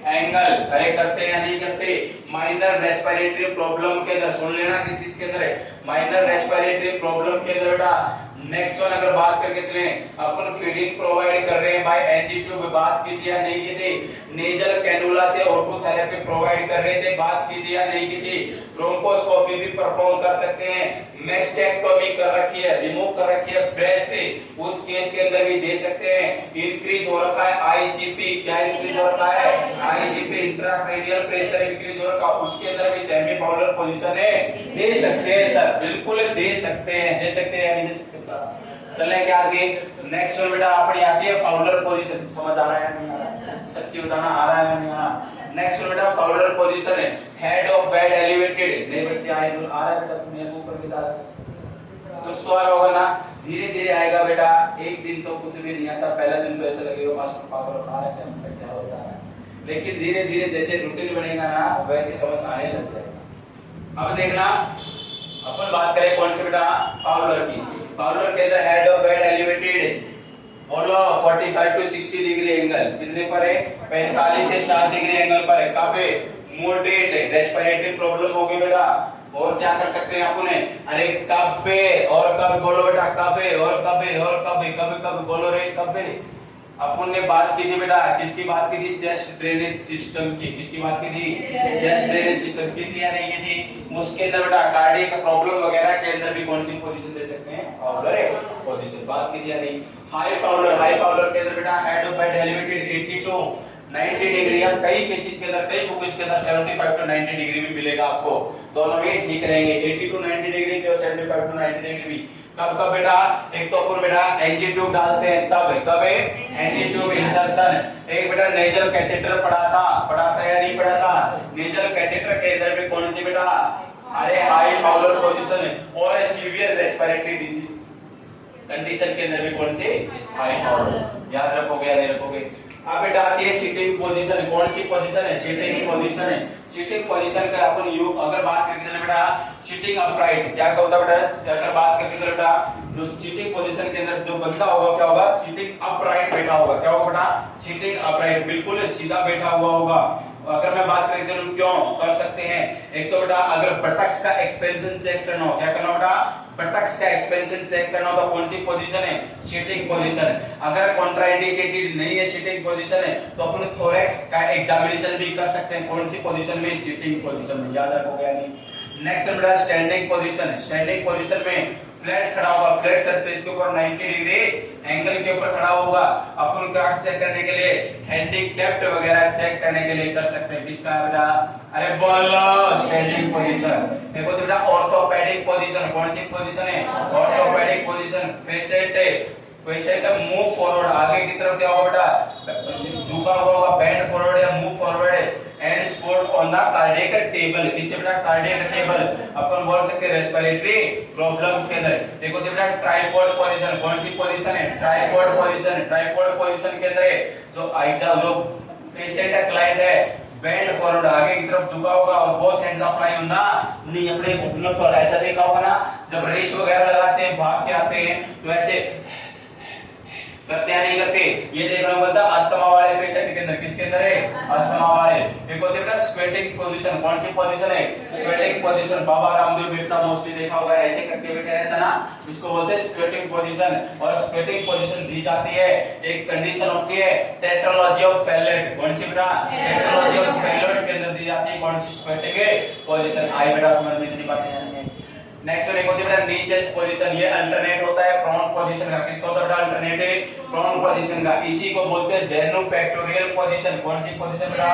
angle. अरे करते या नहीं करते? माइनर रेस्पिरेटरी प्रॉब्लम के अंदर सुन लेना। किस के अंदर है? माइनर रेस्पिरेटरी प्रॉब्लम के अंदर बेटा। नेक्स्ट वन अगर बात करके चले, अपन फीडिंग प्रोवाइड कर रहे हैं बाय एनजी ट्यूब, बात की थी या नहीं की थी? नेजल कैनुला से ऑटो थेरेपी प्रोवाइड कर रहे थे, बात की थी या नहीं की थी? ब्रोंकोस्कोपी भी परफॉर्म कर सकते हैं, मेस्टेक्टोमी कर रखी है, रिमूव कर रखी है ब्रेस्ट, उस केस के अंदर भी दे सकते हैं। इंक्रीज हो रखा है आईसीपी। क्या इंक्रीज हो रखा है? आईसीपी, इंट्राक्रेनियल प्रेशर इंक्रीज हो रखा, उसके अंदर भी सेमी पाउलर पोजीशन है, दे सकते हैं सर, बिल्कुल दे सकते हैं। दे सकते हैं या नहीं दे सकते? चलें क्या आगे? नेक्स्ट वन बेटा अपनी आती है फाउलर पोजीशन। समझ आ रहा है या नहीं आ रहा? सच्ची बताना, आ रहा है या नहीं आ रहा? नेक्स्ट वन बेटा फाउलर पोजीशन है, हेड ऑफ बेड एलिवेटेड। नहीं बच्चे आए तो आ रहा है बेटा? तुमने ऊपर के दादा तो सवाल होगा ना, धीरे धीरे आएगा बेटा। एक दिन तो कुछ भी नहीं आता, पहला दिन तो ऐसा लगेगा मास्टर पागल उठा रहा है, क्या होता है, लेकिन धीरे धीरे जैसे रूटीन बनेगा ना वैसे समझ आने लग जाएगा। अब देखना अपन बात करें कौन से बेटा? फाउलर की। फाउलर के अंदर हेड ऑफ बेड एलिवेटेड, बोलो 45 to 60 डिग्री एंगल। कितने पर है? 45 से 60 डिग्री एंगल पर है। कहाँ पे? मोडेड रेस्पिरेटरी प्रॉब्लम हो गई बेटा। और क्या कर सकते हैं अपन? अरे कब पे और कब बोलो बेटा? कब पे और कब पे और कब पे, कब कब बोलो रे? कब पे? अपन ने बात की थी बेटा, किसकी बात की थी? चेस्ट ड्रेनेज सिस्टम की। किसकी बात की थी? चेस्ट ड्रेनेज सिस्टम की थी या नहीं की थी? उसके अंदर बेटा कार्डियक प्रॉब्लम वगैरह के अंदर भी कौन सी पोजीशन दे सकते हैं? Fowler position. बात की थी या नहीं? High Fowler. हाई फाउलर के अंदर बेटा head of bed elevated 80 to 90 degree, या कई केसेस के अंदर, कई बुक्स के अंदर 75 to 90 डिग्री भी मिलेगा आपको। दोनों ही ठीक रहेंगे, 80 to 90 डिग्री भी और 75 to 90 डिग्री भी। कब कब बेटा? एक तो अपन बेटा एनजी ट्यूब डालते हैं तब। कब है? NG tube insertion. एक बेटा नेजल कैथेटर पढ़ा था या नहीं पढ़ा था? नेजल कैथेटर के अंदर भी कौन सी बेटा? अरे हाई फाउलर पोजीशन है। और सीवियर रेस्पिरेटरी डिजीज कंडीशन के अंदर भी कौन सी? High Fowler. याद रखोगे या नहीं रखोगे? अब बेटा आती है सिटिंग पोजीशन। कौन सी पोजीशन है? सिटिंग पोजीशन है। सिटिंग पोजीशन का अपन यूज अगर बात करके चले बेटा, सिटिंग अपराइट। क्या होता है बेटा? अगर बात करके चले बेटा, जो सिटिंग पोजीशन के अंदर जो बंदा होगा क्या होगा? सिटिंग अपराइट बैठा होगा। क्या होगा बेटा? सिटिंग अपराइट, बिल्कुल सीधा बैठा हुआ होगा। अगर मैं बात करें चलो क्यों कर सकते हैं, एक तो बेटा अगर बटक्स का एक्सपेंशन चेक करना हो, क्या करना बेटा? बटक्स का एक्सपेंशन चेक करना हो तो कौन सी पोजीशन है? Sitting position. अगर कॉन्ट्राइंडिकेटेड नहीं है सिटिंग पोजीशन है तो अपन थोरैक्स का एग्जामिनेशन भी कर सकते हैं। कौन सी पोजीशन में? सिटिंग पोजीशन में। याद रखोगे या नहीं? नेक्स्ट बेटा स्टैंडिंग पोजीशन। स्टैंडिंग पोजीशन में फ्लैट खड़ा होगा, फ्लैट सरफेस के ऊपर 90 डिग्री एंगल के ऊपर खड़ा होगा। अपन का चेक करने के लिए हैंडीकैप्ड वगैरह चेक करने के लिए कर सकते हैं। किसका बेटा? अरे बोलो स्टैंडिंग पोजीशन। देखो तो बेटा ऑर्थोपेडिक पोजीशन। कौन सी पोजीशन है? Orthopaedic position. पेशेंट का मूव फॉरवर्ड, आगे की तरफ क्या होगा बेटा? झुका हुआ होगा, बेंड फॉरवर्ड या मूव फॉरवर्ड है। And sport on the cardiac table. इससे बेटा कार्डियक टेबल अपन बोल सकते हैं रेस्पिरेटरी प्रॉब्लम्स के अंदर। देखो तो बेटा ट्राइपॉड पोजीशन। कौन सी पोजीशन है? Tripod position. ट्राइपॉड पोजीशन के अंदर जो आइजा जो पेशेंट का क्लाइंट है बेंड फॉरवर्ड आगे की तरफ झुका होगा और बोथ हैंड्स अप्लाई होना नी अपने घुटनों पर ऐसा देखा होगा ना जब रेस वगैरह लगाते हैं भाग के आते हैं तो ऐसे करते हैं नहीं करते। ये देखना पड़ता अस्थमा वाले पेशेंट के अंदर किसके अंदर है अस्थमा वाले। एक होती है बेटा स्क्वेटिंग पोजीशन कौन सी पोजीशन है स्क्वेटिंग पोजीशन बाबा रामदेव बेटा मोस्टली देखा होगा ऐसे करके बैठे रहता ना इसको बोलते हैं स्क्वेटिंग पोजीशन। और स्क्वेटिंग पोजीशन दी जाती है एक कंडीशन होती है टेट्रालॉजी ऑफ फैलेट कौन सी बेटा टेट्रालॉजी ऑफ फैलेट के अंदर दी जाती है कौन सी स्क्वेटिंग पोजीशन। आई बेटा समझ में इतनी बातें जानी है। नेक्स्ट वन एक होती है बेटा नी चेस्ट पोजीशन ये अल्टरनेट होता है प्रोन पोजीशन का किसका होता है बेटा अल्टरनेट प्रोन पोजीशन का इसी को बोलते हैं जेनोपेक्टोरियल पोजीशन कौन सी पोजीशन बेटा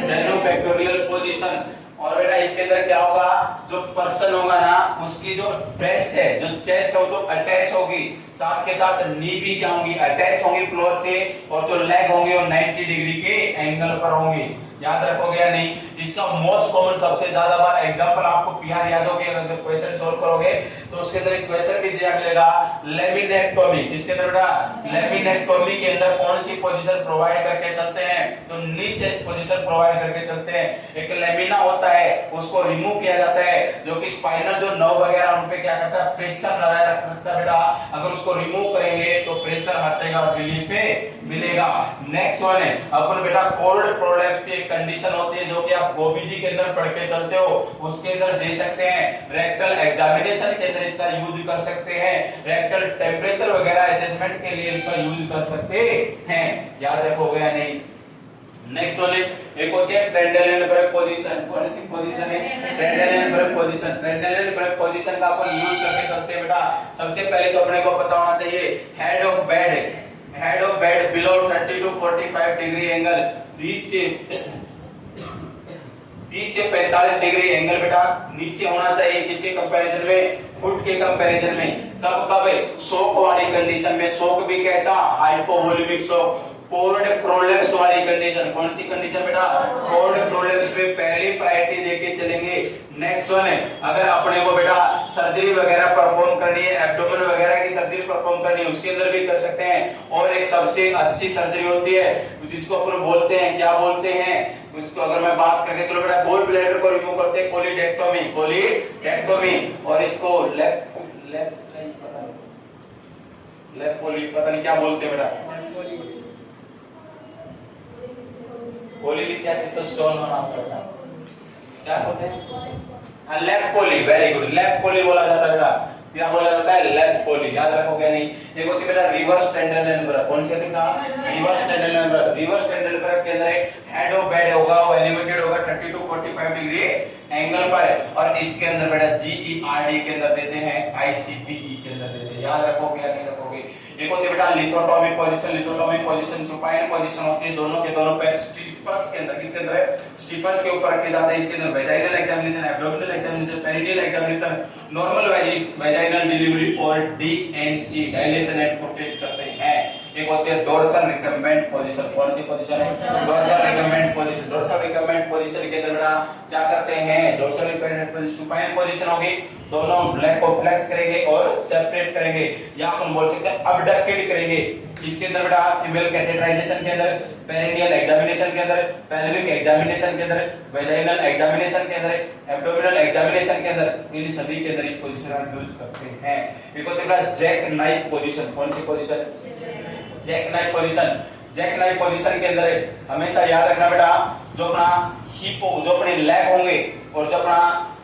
जेनोपेक्टोरियल पोजीशन। और बेटा इसके अंदर क्या होगा जो पर्सन होगा ना उसकी जो ब्रेस्ट है जो चेस्ट है वो तो अटैच होगी साथ के साथ नी भी क्या होंगी अटैच होंगी फ्लोर से और जो लेग होंगे वो 90 डिग्री के एंगल पर होंगे याद रखोगे या नहीं। इसका मोस्ट कॉमन सबसे ज्यादा बार एग्जांपल आपको पीआर यादव के अगर क्वेश्चन सॉल्व करोगे तो उसके अंदर एक क्वेश्चन भी दिया मिलेगा लेमिनेक्टोमी किसके अंदर बेटा लेमिनेक्टोमी के अंदर कौन सी पोजीशन प्रोवाइड करके चलते हैं तो नी चेस्ट पोजीशन प्रोवाइड करके चलते हैं। एक लेमिना होता है उसको रिमूव किया जाता है जो कि स्पाइनल जो नर्व वगैरह उन पे क्या करता है प्रेशर लगाया रखता है बेटा अगर उसको रिमूव करेंगे तो प्रेशर हटेगा और रिलीफ मिलेगा। नेक्स्ट वन है अपन बेटा कोल्ड प्रोलेप्स की कंडीशन होती है जो कि आप ओबीजी के अंदर पढ़ के चलते हो उसके अंदर दे सकते हैं रेक्टल एग्जामिनेशन के अंदर इसका यूज कर सकते हैं रेक्टल टेम्परेचर वगैरह असेसमेंट के लिए इसका यूज कर सकते हैं याद रखोगे या नहीं। नेक्स्ट वन एक होती है ट्रेंडलेनबर्ग पोजीशन कौन सी पोजीशन है ट्रेंडलेनबर्ग पोजीशन। ट्रेंडलेनबर्ग पोजीशन का अपन यूज करके चलते हैं बेटा सबसे पहले तो अपने को पता होना चाहिए head of bed below 30 to 45 degree angle 30 से 45 डिग्री एंगल बेटा नीचे होना चाहिए किसके कंपैरिजन में फुट के कंपैरिजन में कब शॉक वाली कंडीशन में शॉक भी कैसा हाइपोवोलेमिक शॉक कोल्ड प्रोलेप्स वाली कंडीशन कौन सी कंडीशन बेटा कोल्ड प्रोलेप्स में पहली प्रायोरिटी देके चलेंगे। नेक्स्ट वन है अगर अपने को बेटा सर्जरी वगैरह परफॉर्म करनी है एब्डोमेन वगैरह की सर्जरी परफॉर्म करनी है उसके अंदर भी कर सकते हैं। और एक सबसे अच्छी सर्जरी होती है जिसको अपन बोलते हैं क्या बोलते हैं उसको अगर मैं बात करके चलो बेटा गोल ब्लैडर को रिमूव करते हैं कोलिडेक्टोमी और इसको लेफ्ट कोली पता नहीं क्या बोलते हैं बेटा कोलिलिथियासिस्टोन होना पड़ता है क्या बोलते हैं लेफ्ट कोली वेरी गुड लेफ्ट कोली बोला जाता है बेटा क्या बोला जाता है लेफ्ट कोली याद रखोगे नहीं। एक होती है बेटा रिवर्स टेंडलेनबर्ग कौन सी था रिवर्स टेंडलेनबर्ग के अंदर हेड ऑफ बेड होगा वो एलिवेटेड होगा 30 to 45 डिग्री एंगल पर और इसके अंदर बेटा जीईआरडी के अंदर देते हैं आईसीपीई के अंदर देते हैं याद रखोगे या नहीं रखोगे। एक होती है बेटा लिथोटोमी पोजीशन सुपाइन पोजीशन होती है दोनों के दोनों पैर स्टीपर्स के अंदर किसके अंदर है स्टीपर्स के ऊपर रखे जाते हैं इसके अंदर vaginal examination abdominal examination perineal examination normal vaginal delivery और डीएनसी डायलेशन एंड फुटेज करते हैं। एक होती है डोर्सल रिकम्बेंट पोजीशन कौन सी पोजीशन है डोर्सल रिकम्बेंट पोजीशन के अंदर बेटा क्या करते हैं dorsal recumbent position supine position होगी दोनों लेग को फ्लेक्स करेंगे और सेपरेट करेंगे या हम बोल सकते हैं अबडक्टेड करेंगे। इसके अंदर बेटा फीमेल कैथेटराइजेशन के अंदर पेरिनियल एग्जामिनेशन के अंदर पेल्विक एग्जामिनेशन के अंदर वेजाइनल एग्जामिनेशन के अंदर एब्डोमिनल एग्जामिनेशन के अंदर इन सभी के अंदर इस पोजीशन का यूज करते हैं। एक होती है जैक नाइफ पोजीशन कौन सी पोजीशन जैक नाइफ पोजीशन के अंदर हमेशा याद रखना बेटा जो अपना हिप जो अपने लेग होंगे और जो अपना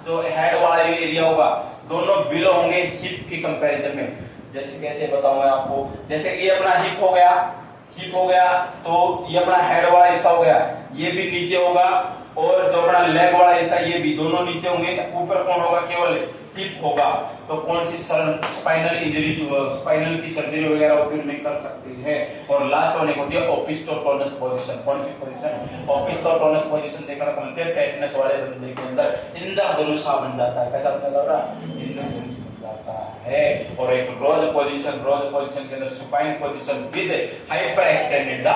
जो हेड वाला एरिया होगा दोनों बिलो होंगे हिप के कंपैरिजन में। जैसे कैसे बताऊं मैं आपको जैसे कि ये अपना हिप हो गया तो ये अपना हेड वाला हिस्सा हो गया ये भी नीचे होगा और जो अपना लेग वाला हिस्सा ये भी दोनों नीचे होंगे ऊपर कौन होगा केवल हिप होगा। तो कौन सी स्पाइनल इंजरी स्पाइनल की सर्जरी वगैरह उपयोग नहीं कर सकते हैं। और लास्ट वन एक होती है ओपिस्टोटोनस पोजीशन कौन सी पोजीशन ओपिस्टोटोनस पोजीशन देखने को मिलती है टेटनस वाले बंदे के अंदर इंद्रधनुषा बन जाता है कैसा बन जाता है इंद्रधनुष बन जाता है। और एक रोज पोजीशन के अंदर supine position with hyper extended the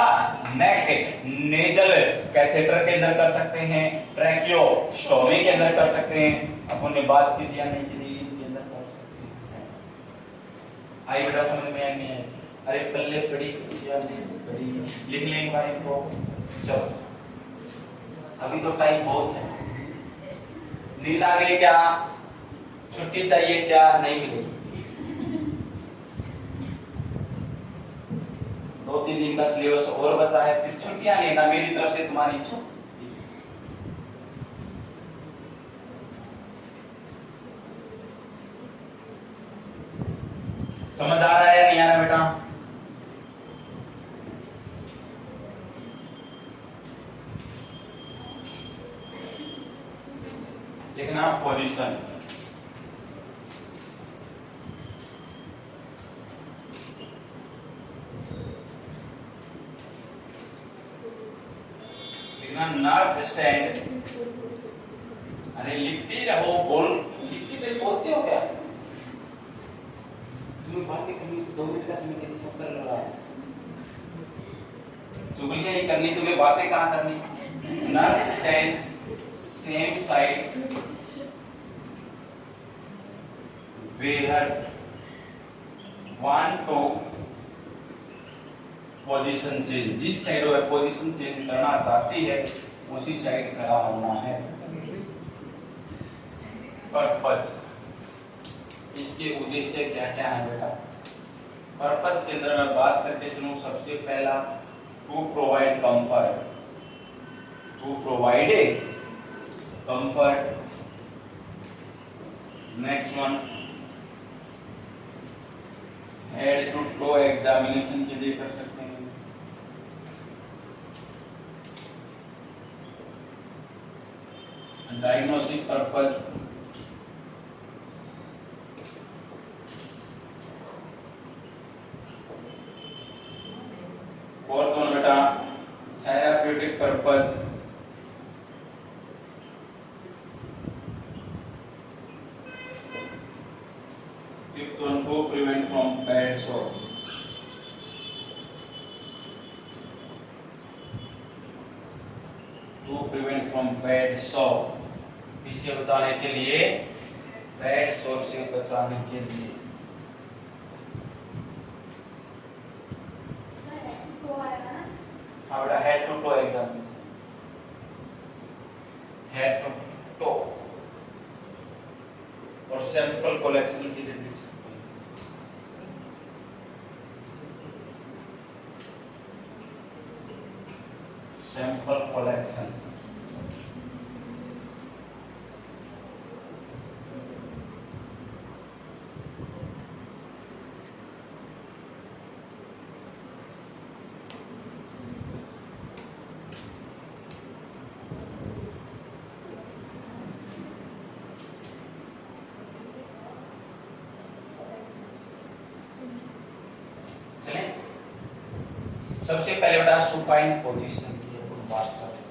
neck nasal catheter के अंदर कर सकते हैं ट्रैकियोस्टोमी के अंदर कर सकते हैं अपन ने बात की थी या नहीं की थी इनके अंदर कर सकते हैं। आई बेटा समझ में नहीं है अरे पल्ले पड़ी कुछ याद नहीं पड़ी लिख लें एक बार इनको चलो अभी तो टाइम बहुत है। नींद आ गई क्या? छुट्टी चाहिए क्या? नहीं मिलेगी। 2-3 दिन का सिलेबस और बचा है, फिर छुट्टियां लेना मेरी तरफ से तुम्हारी छुट्टी। समझ आ रहा है या नहीं आ रहा बेटा? लिखना पोजीशन, लिखना नर्स स्टैंड। अरे लिखती रहो, बोलते हो क्या? तुम्हें बातें करनी तो 2 मिनट का समय देती, सब कर रहा है। चुगलियां ही करनी, तुम्हें बातें कहाँ करनी? Nurse stand same side where want to position change, जिस साइड वह पोजीशन चेंज करना चाहती है उसी साइड खड़ा होना है। पर्पज, इसके उद्देश्य क्या क्या है बेटा? पर्पज के अंदर मैं बात करके चलूं, सबसे पहला to provide comfort, to provide a comfort. Next one head to toe examination के लिए कर सकते हैं। डायग्नोस्टिक पर्पज, फोर्थ वन बेटा थेराप्यूटिक पर्पज, फिफ्थ वन को prevent from bed sore, to prevent from bed sore, इससे बचाने के लिए, बैड सो से बचाने के लिए। हाँ बेटा head to toe examination, head to toe और सैंपल कलेक्शन की डिटेल्स। सैंपल कलेक्शन, चले सबसे पहले बेटा सुपाइन पोजीशन की अपन बात करते हैं।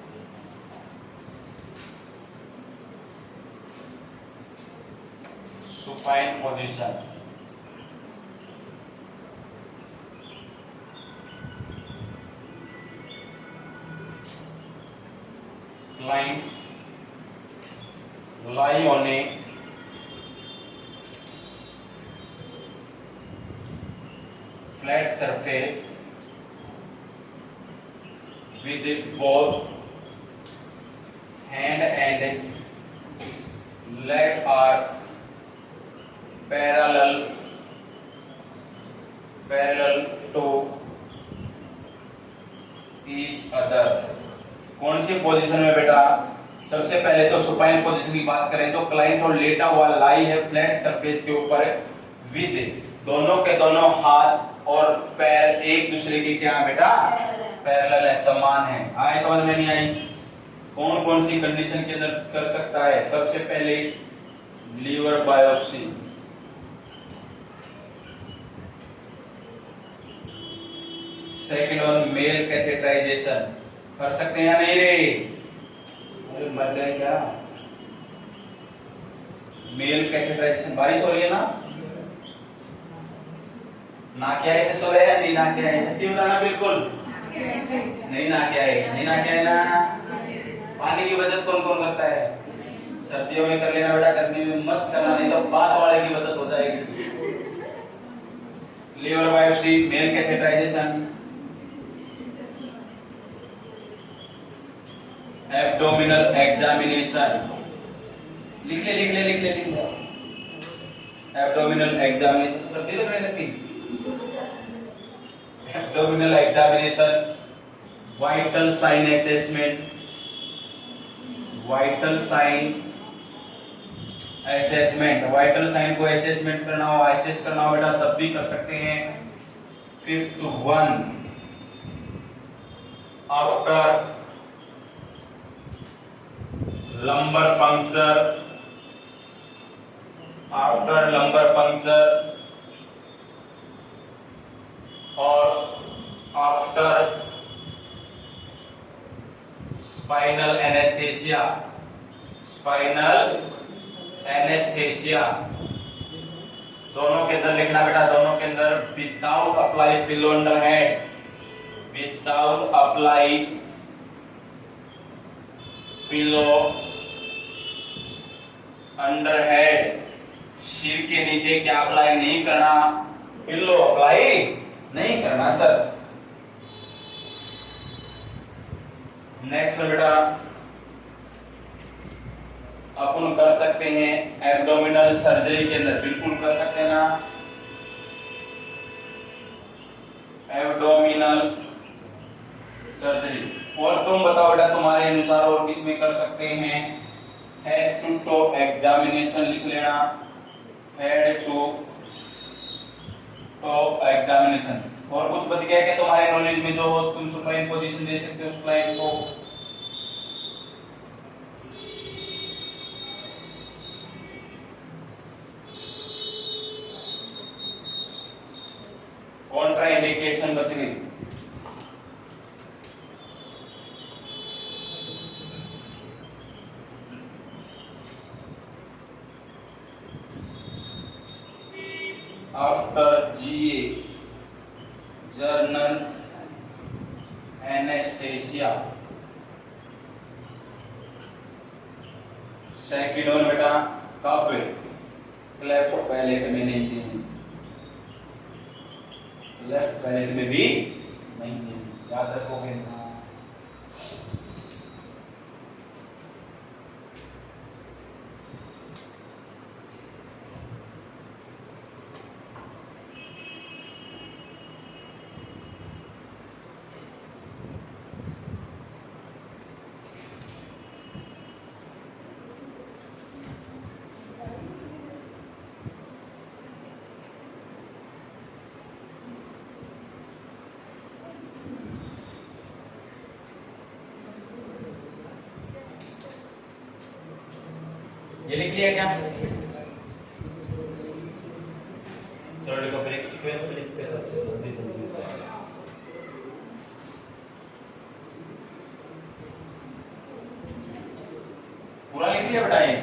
Supine position, client lie on a flat surface with both hand and leg are parallel to each other। कौन सी पोजीशन में बेटा? सबसे पहले तो सुपाइन पोजीशन की बात करें तो क्लाइंट और लेटा हुआ लाई है फ्लैट सरफेस के ऊपर विद दोनों के दोनों हाथ और पैर एक दूसरे के क्या बेटा? पैरेलल है, समान है। आए समझ में नहीं आई? कौन कौन सी कंडीशन के अंदर कर सकता है? सबसे पहले liver biopsy, second one male catheterization, कर सकते हैं या नहीं रे? अरे मर गए क्या? मेल कैथेटराइजेशन, बारिश हो रही है ना? ना क्या है तो सो रहे हैं, नहीं ना क्या है? सच्ची बताना बिल्कुल नहीं ना क्या है, नहीं ना क्या है ना? पानी की बचत कौन कौन करता है? सर्दियों में कर लेना बेटा, गर्मी में मत करना, नहीं तो पास वाले की बचत हो जाएगी। Liver biopsy, male catheterization, abdominal examination, लिख ले लिख ले लिख ले लिख ले, एब्डोमिनल एग्जामिनेशन, सर्दी लग रही है, abdominal examination, vital sign assessment, vital sign assessment, vital sign को असेसमेंट करना हो, असेस करना हो बेटा तब भी कर सकते हैं। Fifth one, after lumbar puncture, after lumbar puncture or after spinal anesthesia, spinal anesthesia, दोनों के अंदर लिखना बेटा, दोनों के अंदर without apply pillow under head, without apply pillow under head, सिर के नीचे क्या अप्लाई नहीं करना, पिल्लो अप्लाई नहीं करना सर। नेक्स्ट बेटा अपन कर सकते हैं एब्डोमिनल सर्जरी के अंदर, बिल्कुल कर सकते हैं ना, एब्डोमिनल सर्जरी। और तुम बताओ बेटा तुम्हारे अनुसार और किसमें कर सकते हैं, हेड टू टो एग्जामिनेशन लिख लेना, हेड टू टो एग्जामिनेशन। और कुछ बच गया कि तुम्हारे नॉलेज में जो तुम सुप्राइन पोजीशन दे सकते हो उस क्लाइंट को, कॉन्ट्राइंडिकेशन बच गई। After GA journal anaesthesia, second one बेटा कब लेफ्ट पैलेट में नहीं देनी, लेफ्ट पैलेट में भी नहीं देनी, याद रखोगे ना। ये लिख लिया क्या? चलो देखो फिर एक सीक्वेंस में लिखते सबसे जल्दी जल्दी। पूरा लिख लिया बेटा ये?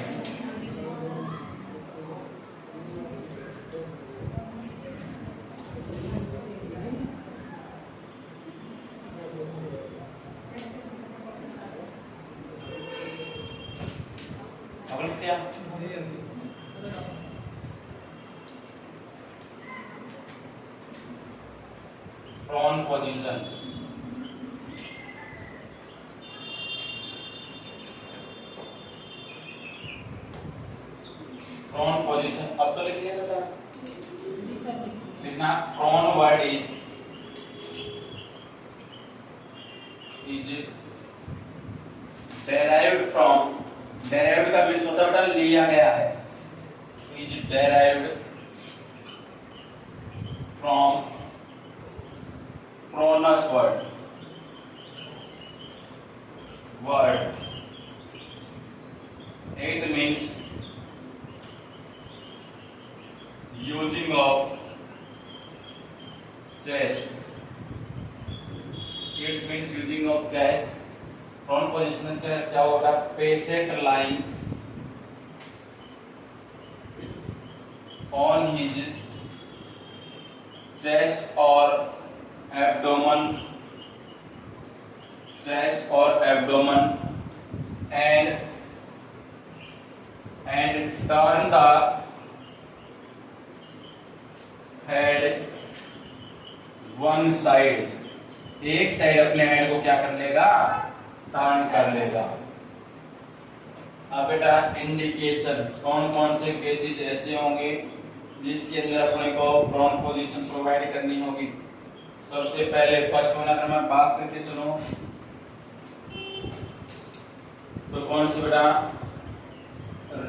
Prone position, prone position अब तो लिख लिया बेटा? जी सर लिखना prone word is derived from, derived का मीन्स होता है बेटा लिया गया है, is derived from pronus word, word it means using of chest, it means using of chest। prone position क्या होगा? patient lying on his chest or abdomen, chest or abdomen, and turn the head one side, एक side अपने head को क्या कर लेगा? Turn कर लेगा। अब बेटा इंडिकेशन, कौन कौन से केसेस ऐसे होंगे जिसके अंदर अपने को प्रोन पोजीशन प्रोवाइड करनी होगी। सबसे पहले फर्स्ट वन अगर मैं बात करके चलूं तो कौन सी बेटा,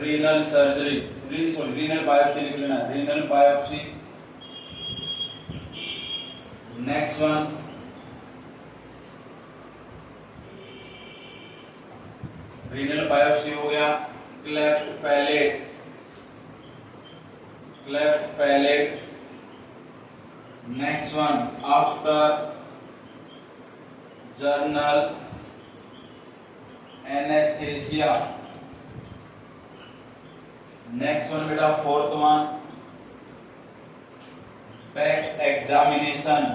रीनल सर्जरी, रीनल बायोप्सी लिख लेना, renal biopsy. Next one renal biopsy हो गया, cleft palate, cleft palate. Next one after general anaesthesia. Next one बेटा fourth one back examination,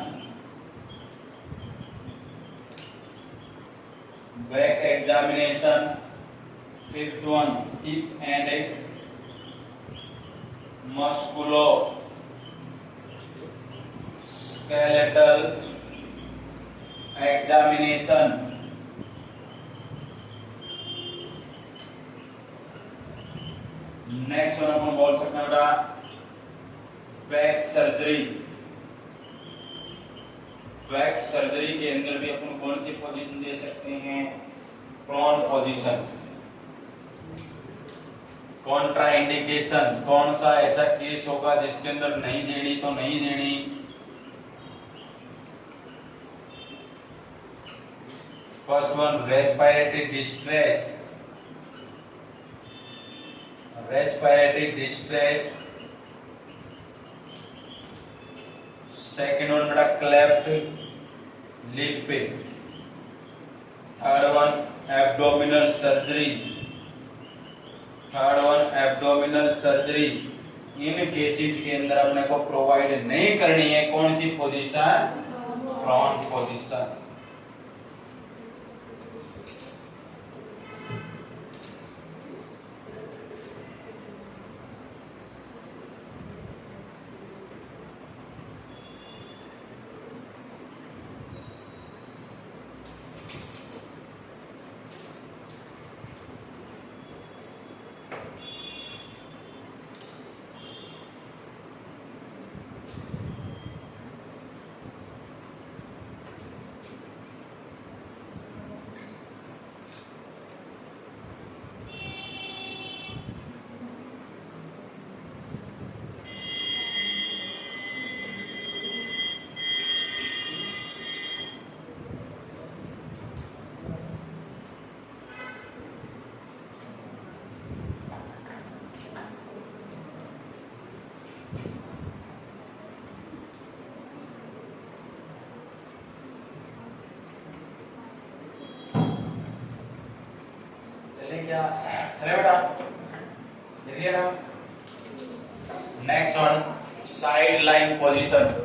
back examination. Fifth one hip and musculoskeletal examination. Next one अपन बोल सकते हैं बेटा back surgery, back surgery के अंदर भी अपन कौन सी पोजीशन दे सकते हैं, प्रोन पोजीशन। कॉन्ट्रा इंडिकेशन, कौन सा ऐसा केस होगा जिसके अंदर नहीं देनी तो नहीं देनी। First one respiratory distress, respiratory distress. Second one बेटा cleft lip. Third one abdominal surgery, third one abdominal surgery. इन केसेस के अंदर अपने को प्रोवाइड नहीं करनी है कौन सी पोजीशन, प्रोन पोजीशन। क्या चले बेटा, देखिए ना। Next one side line position,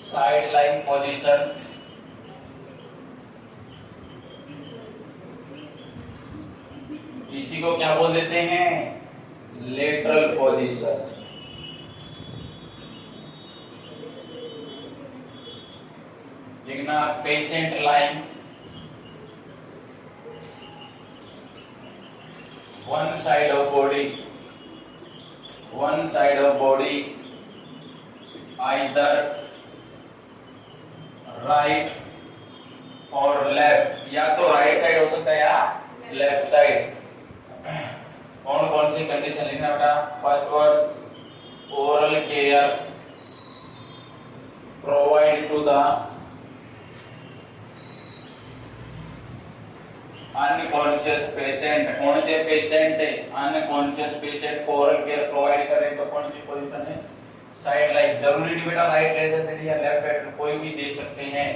side line position. इसी को क्या बोल देते हैं, लेटरल पोजीशन। लिखना patient line, one side of body, one side of body either right और लेफ्ट, या तो राइट साइड हो सकता है या लेफ्ट साइड। कौन कौन सी कंडीशन लिखना बेटा, first word oral care provide to the unconscious patient. कौन से पेशेंट है, अनकॉन्शियस पेशेंट को ओरल केयर प्रोवाइड करें तो कौन सी पोजीशन है, साइड लाइन। जरूरी नहीं बेटा राइट रेजर या लेफ्ट रेजर, कोई भी दे सकते हैं।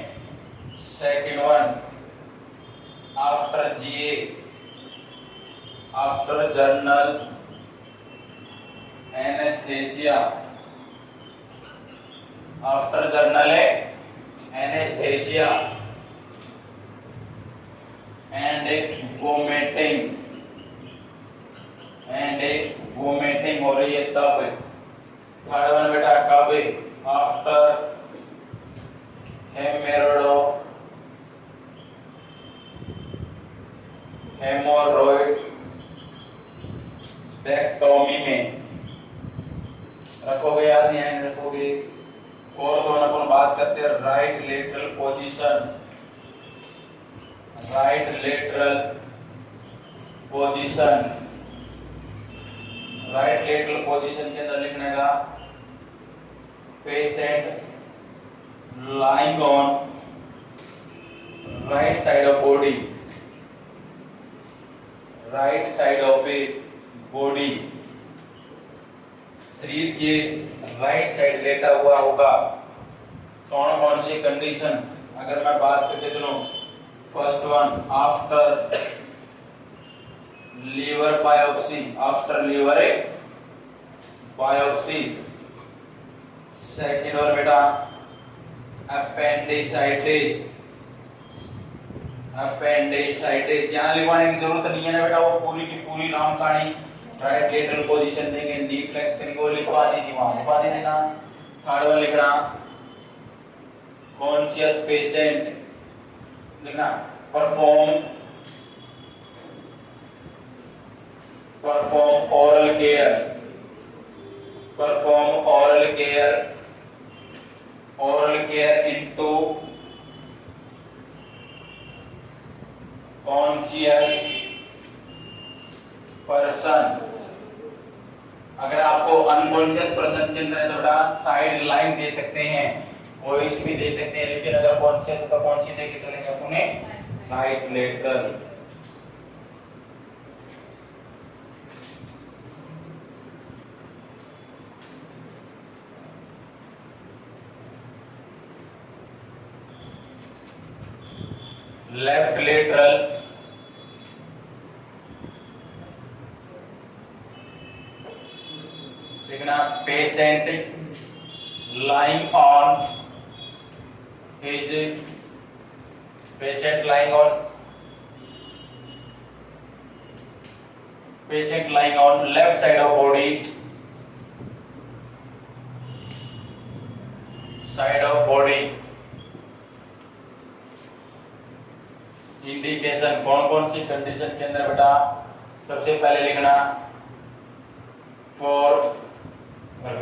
Second one after GA, after general anaesthesia, after general anaesthesia and vomiting हो रही है तब। थर्ड वन बेटा कब? आफ्टर हेमोरॉइडेक्टोमी में। रखोगे याद नहीं है? रखोगे। फोर्थ वन अपन बात करते हैं right lateral position. Right lateral position के अंदर लिखने का patient lying on right side of body, right side of a body, शरीर के राइट साइड लेटा हुआ होगा। कौन कौन सी कंडीशन अगर मैं बात करके चलूं? First one after liver biopsy, second one बेटा अपेंडिसाइटिस। यहाँ लिखवाने की जरूरत नहीं है ना बेटा, वो पूरी की पूरी नाम कहानी राइट लेटरल पोजीशन देंगे, नी फ्लेक्स करेंगे, वो लिखवा दीजिए, वहां लिखवा देना। थर्ड वन लिखना कॉन्शियस पेशेंट, लिखना perform oral care into conscious person. अगर आपको अनकॉन्शियस पर्सन के अंदर तो बेटा साइड लाइन दे सकते हैं, वॉइस भी दे सकते हैं, लेकिन अगर कॉन्शियस तो कौन सी देके चलेंगे अपने? Right lateral. लेफ्ट लेटरल लिखना patient lying on left side of body, indication कौन कौन सी कंडीशन के अंदर बेटा? सबसे पहले लिखना फॉर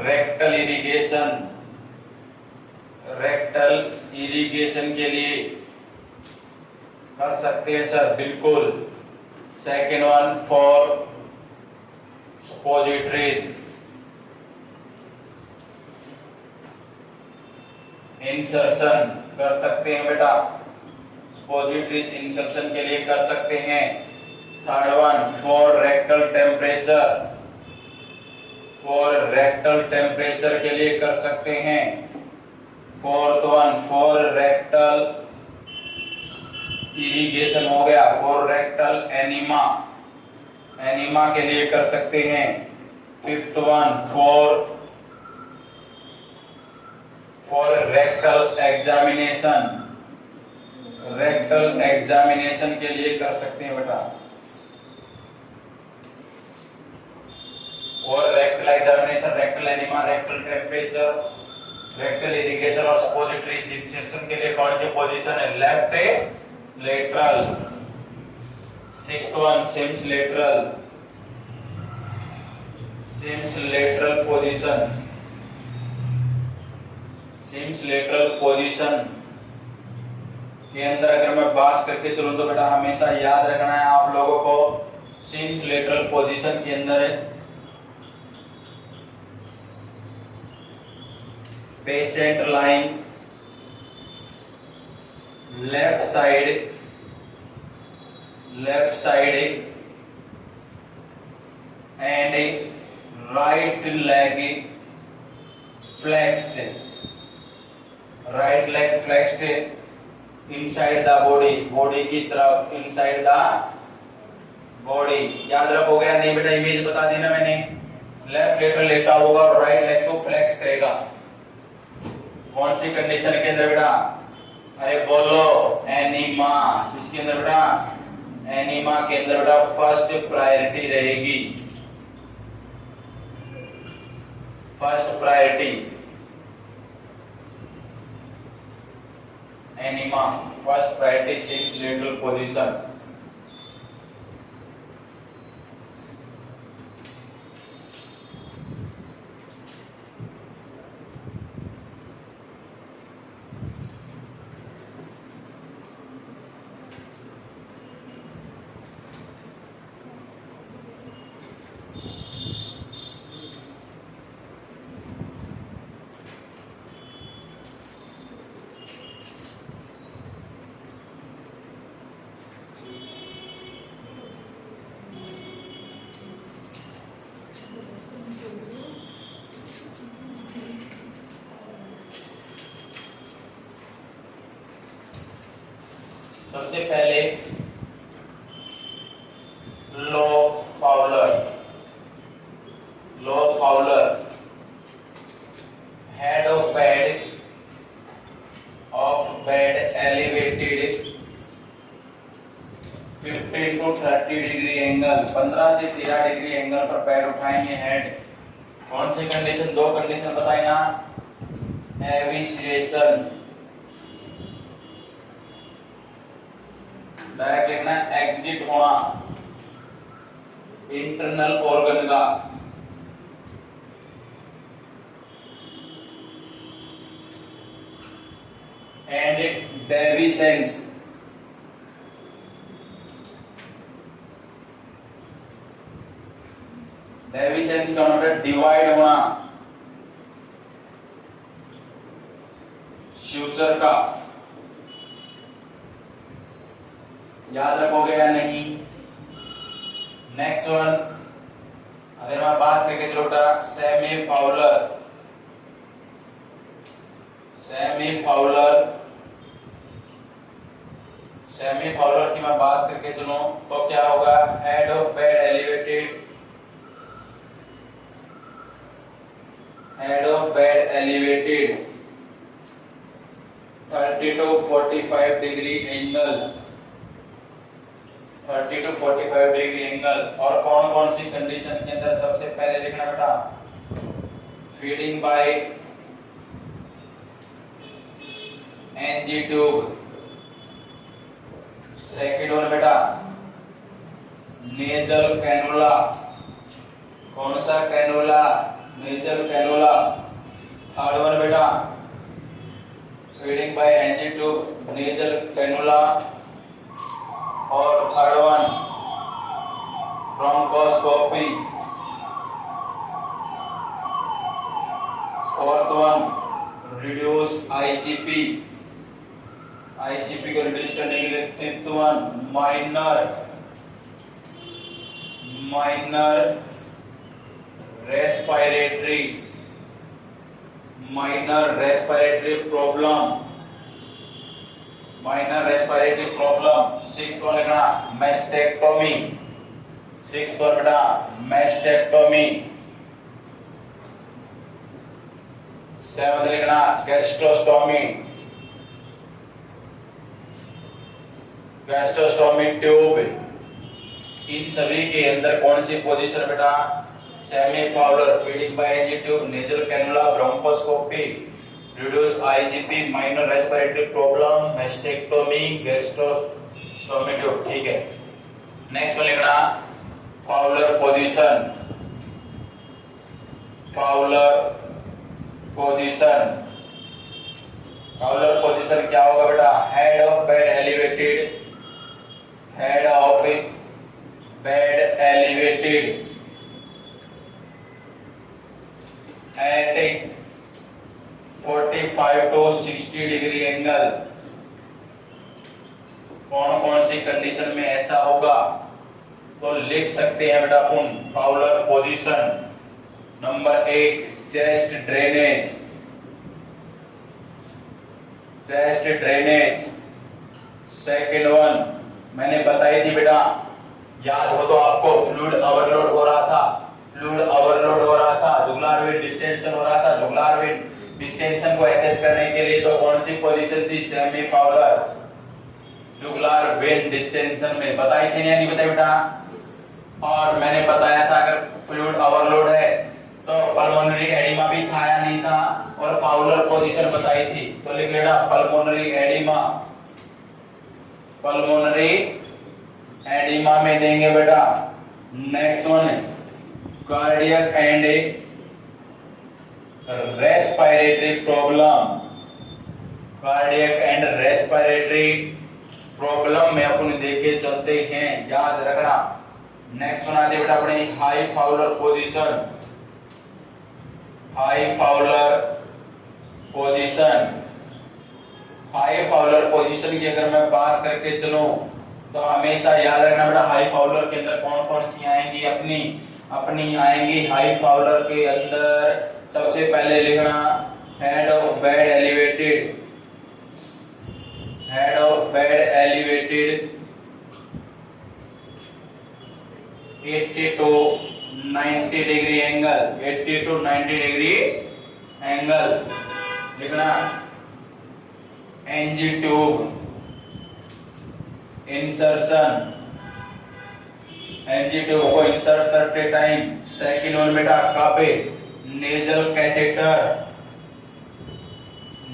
रेक्टल इरिगेशन के लिए कर सकते हैं सर, बिल्कुल। Second one for suppositories, insertion कर सकते हैं बेटा, सपोजिटरीज इंसर्शन के लिए कर सकते हैं। Third one for rectal temperature के लिए कर सकते हैं। Fourth one for rectal irrigation हो गया, फॉर रेक्टल एनीमा के लिए कर सकते हैं। Fifth one for rectal examination के लिए कर सकते हैं बेटा। और rectal examination, rectal enema, rectal temperature, rectal irrigation और सपोजिटरी इंसर्शन के लिए कौन सी पोजीशन है? Left lateral. Sixth one Sims lateral position के अंदर अगर मैं बात करके चलूं तो बेटा हमेशा याद रखना है आप लोगों को, सिम्स लेटरल पोजीशन के अंदर patient lying left side and right leg flexed, right leg flexed inside the body की तरफ, inside the body। याद रखोगे नहीं बेटा? इमेज बता दी ना मैंने, लेफ्ट लेटर लेटा होगा और राइट लेग को फ्लेक्स करेगा। कौन सी कंडीशन के अंदर बेटा? अरे बोलो, एनीमा इसके अंदर बेटा, एनीमा के अंदर बेटा फर्स्ट प्रायोरिटी रहेगी, first priority enema, first priority 6 lateral position. सबसे पहले low Fowler, low Fowler head of bed elevated 15 to 30 degree angle, 15 से 13 डिग्री एंगल पर पैर उठाएंगे हेड। कौन सी कंडीशन, दो कंडीशन बताए ना, एविसेशन, डायरेक्ट लिखना एग्जिट होना इंटरनल ऑर्गन का, एंड डेविसेंस, डेविसेंस का मतलब डिवाइड होना फ्यूचर का, याद रखोगे या नहीं। नेक्स्ट वन, अगर मैं बात करके चलोटा semi Fowler, semi Fowler, semi Fowler की मैं बात करके चलूं तो क्या होगा, head of bed elevated, head of bed elevated 30 to 45 degree angle, 30 to 45 degree angle. और कौन कौन सी कंडीशन के अंदर, सबसे पहले लिखना बेटा feeding by NG tube, second one बेटा नेजल कैनुला, कौन सा cannula, nasal cannula. Third one बेटा feeding by NG tube, nasal cannula. और third one bronchoscopy. Fourth one reduce ICP, ICP को रिड्यूस करने के लिए। Fifth one minor respiratory, minor respiratory problem, minor respiratory problem. Sixth one लिखना mastectomy, sixth one बेटा mastectomy. Seventh लिखना gastrostomy, gastrostomy tube. इन सभी के अंदर कौन सी पोजीशन बेटा, semi Fowler, feeding by NG tube, nasal cannula, bronchoscopy, reduce ICP, minor respiratory problem, mastectomy, gastrostomy tube. ठीक है, नेक्स्ट वन लिखना Fowler position, Fowler position. Fowler position क्या होगा बेटा, head of bed elevated, head of bed elevated at 45 to 60 degree angle. कौन कौन सी condition में ऐसा होगा, तो लिख सकते हैं बेटा अपन Fowler position. Number 1 chest drainage, chest drainage. Second one मैंने बताई थी बेटा, याद हो तो आपको, फ्लूइड ओवरलोड हो रहा था, फ्लूइड ओवरलोड हो रहा था, जुगुलार वेन डिस्टेंशन हो रहा था, जुगुलार वेन डिस्टेंशन को एक्सेस करने के लिए तो कौन सी पोजीशन थी, सेमी फाउलर जुगुलार वेन डिस्टेंशन में बताई थी या नहीं बताई बेटा। और मैंने बताया था अगर फ्लूइड ओवरलोड है तो पल्मोनरी एडिमा भी था या नहीं था, और फाउलर पोजीशन बताई थी। तो लिख लेना पल्मोनरी एडिमा, पल्मोनरी एडिमा में देंगे बेटा। Next one cardiac and respiratory problem, cardiac and respiratory problem में अपन देखे चलते हैं, याद रखना। नेक्स्ट वन आते बेटा अपनी high Fowler position, high Fowler position. High Fowler position की अगर मैं बात करके चलूं तो हमेशा याद रखना बेटा हाई फाउलर के अंदर कौन कौन सी आएंगी, अपनी आएंगी हाई फाउलर के अंदर। सबसे पहले लिखना head of bed elevated, head of bed elevated 80 to 90 degree angle, 80 to 90 degree angle लिखना। NG tube insertion, NG tube को इंसर्ट करते टाइम। सेकंड वन बेटा कापे nasal catheter,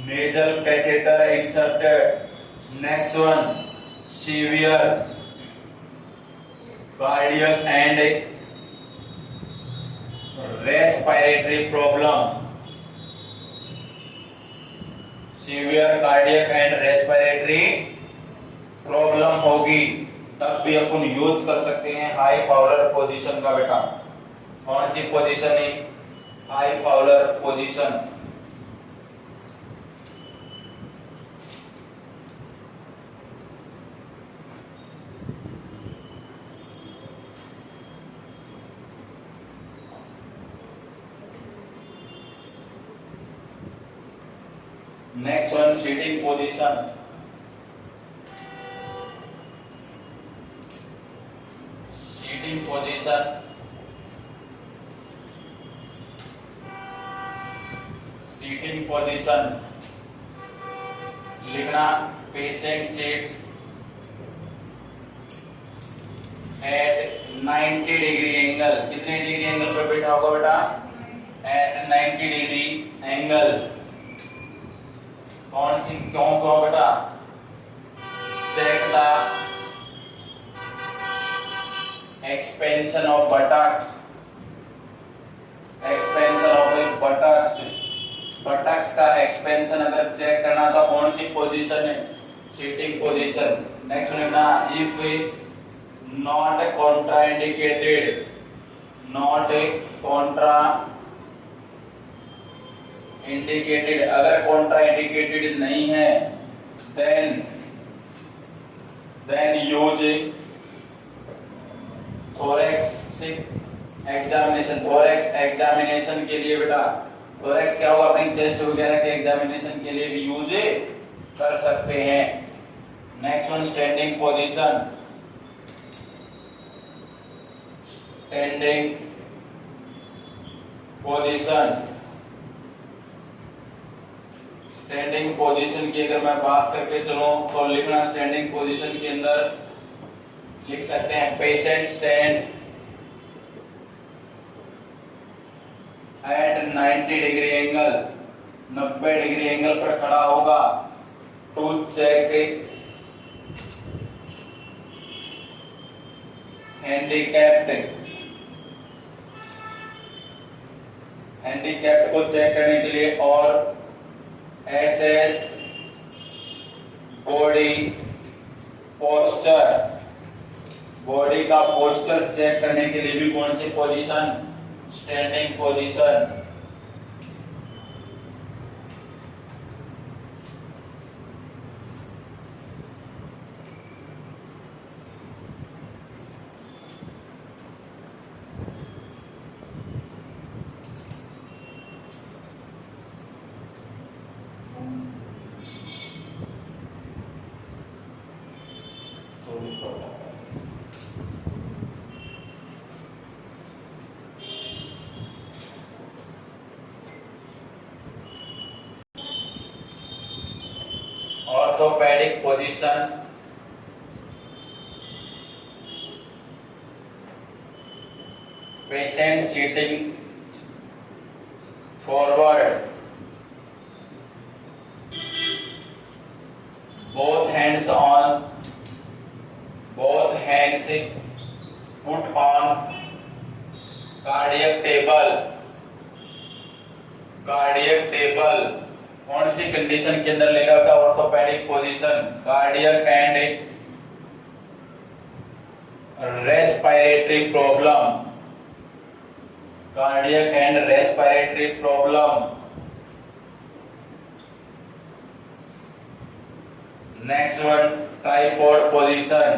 nasal catheter inserted. Next one severe cardiac and respiratory problem, severe cardiac and respiratory problem होगी तब भी अपन use कर सकते हैं हाई फाउलर पोजीशन का बेटा। कौन सी पोजीशन है, high Fowler position. Next one sitting position, sitting position, sitting position लिखना। Patient seat at 90 degree angle, कितने डिग्री एंगल पर बैठा होगा बेटा, एट 90 डिग्री एंगल। कौन सी क्यों कहो बेटा, check the expansion of buttocks, expansion of buttocks, buttocks का एक्सपेंशन अगर चेक करना तो कौन सी पोजीशन है, सीटिंग पोजीशन। नेक्स्ट लिखना if not contraindicated, not contraindicated, अगर कॉन्ट्रा इंडिकेटेड नहीं है then use thoracic examination. Thorax examination के लिए बेटा, थोरैक्स क्या होगा, अपनी चेस्ट वगैरह के एग्जामिनेशन के लिए भी यूज कर सकते हैं। Next one standing position, standing position, standing position की अगर मैं बात करके चलूं तो लिखना स्टैंडिंग पोजीशन के अंदर लिख सकते हैं patient stand at 90 degree angle, 90 degree angle पर खड़ा होगा टू चेक हैंडीकैप्ड, हैंडीकैप्ड को चेक करने के लिए, और एसएस बॉडी पोस्चर, बॉडी का पोस्चर चेक करने के लिए भी कौन सी position, standing position. Orthopedic position, patient sitting forward, both hands put on cardiac table, कौन सी कंडीशन के अंदर लेगा का orthopedic position, cardiac and respiratory problem, next one tripod position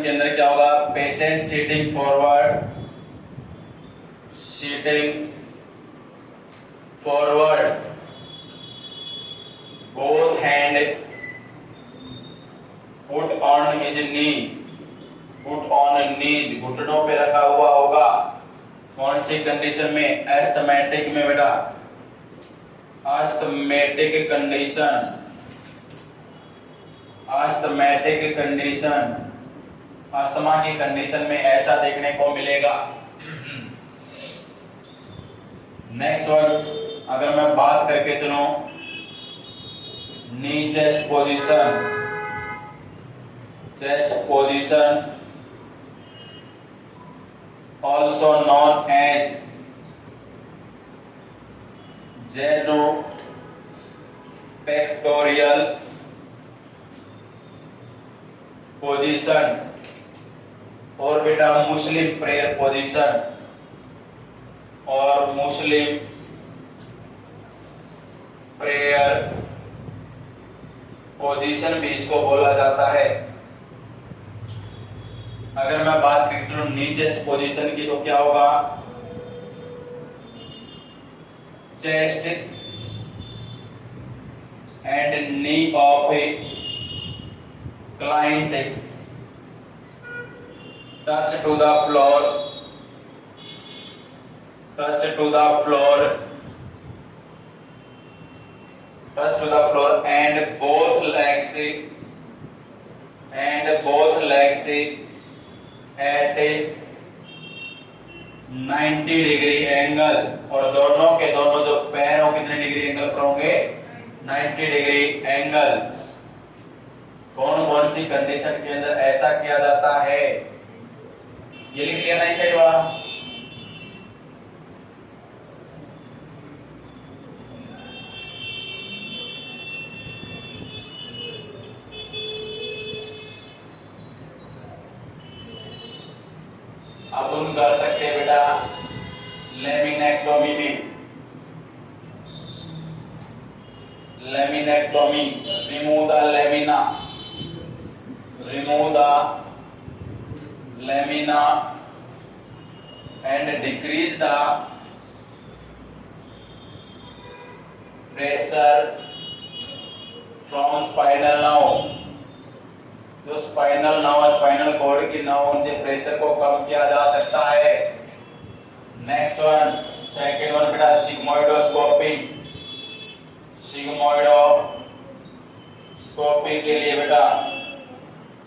के अंदर क्या होगा, patient sitting forward, both hand put on knees, घुटनों पे रखा हुआ होगा, कौन सी कंडीशन में, एस्थमेटिक में बेटा, अस्थमेटिक कंडीशन, अस्थमा की कंडीशन में ऐसा देखने को मिलेगा। नेक्स्ट वन अगर मैं बात करके चलूं, नी chest position also known as genopectoral position और बेटा मुस्लिम प्रेयर पोजीशन और मुस्लिम प्रेयर पोजीशन भी इसको बोला जाता है। अगर मैं बात करूं चलो नी चेस्ट पोजीशन की तो क्या होगा, chest and knee of a client touch to the floor and both legs at a 90 degree angle, और दोनों के दोनों जो पैर हो कितने डिग्री एंगल पर होंगे, 90 डिग्री एंगल। कौन सी कंडीशन के अंदर ऐसा किया जाता है, ये लिख लिया ना इस साइड वाला, अपन कर सकते हैं बेटा लेमिनेक्टोमी में, remove the lamina and decrease the pressure from spinal nerve, जो स्पाइनल कॉर्ड की नर्व से प्रेशर को कम किया जा सकता है। नेक्स्ट वन सेकंड वन बेटा सिग्मोइडोस्कोपी के लिए बेटा।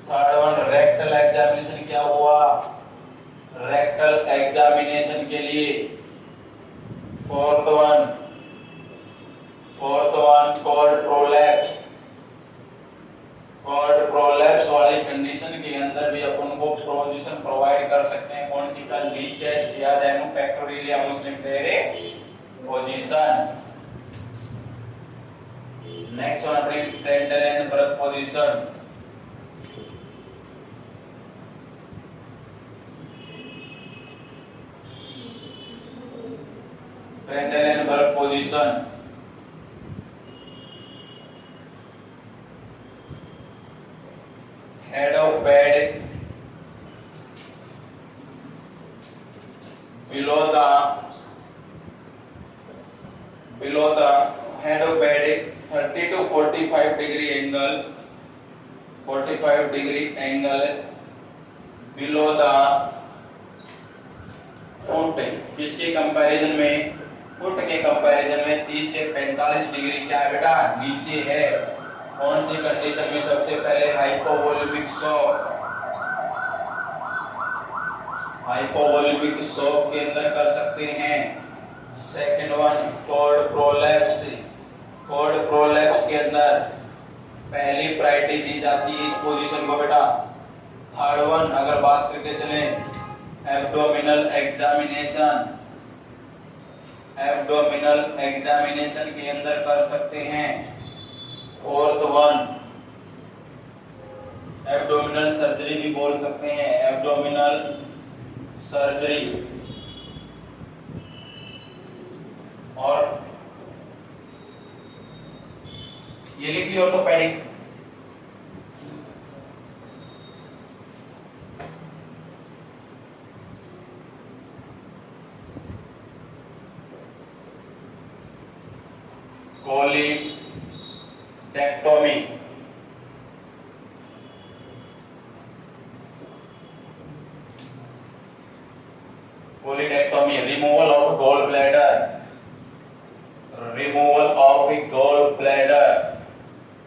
थर्ड वन रेक्टल एग्जामिनेशन, क्या हुआ, रेक्टल एग्जामिनेशन के लिए। फोर्थ वन कॉर्ड प्रोलैप्स वाली कंडीशन के अंदर भी अपन को पोजीशन प्रोवाइड कर सकते हैं, कौन सी का, नी चेस्ट या जेनोपेक्टोरियल या Muslim prayer position. Next one अपनी tender and breath position. Tender and breath position, head of bed below the head of bed 30 to 45 degree angle below the foot किसके comparison में, फुट के comparison में 30 से 45 degree क्या है बेटा, नीचे है। कौन सी कंडीशन में, सबसे पहले हाइपोवोल्यूमिक शॉक, हाइपोवोल्यूमिक शॉक के अंदर कर सकते हैं। Second one cord prolapse, cord prolapse के अंदर पहली प्रायोरिटी दी जाती है इस पोजीशन को बेटा। थर्ड वन अगर बात करके चले एब्डोमिनल एग्जामिनेशन, एब्डोमिनल एग्जामिनेशन के अंदर कर सकते हैं। फोर्थ वन एब्डोमिनल सर्जरी भी बोल सकते हैं, एब्डोमिनल सर्जरी। और ये लिख लिया orthopedic. Cholecystectomy, cholecystectomy removal of gallbladder, removal of gallbladder,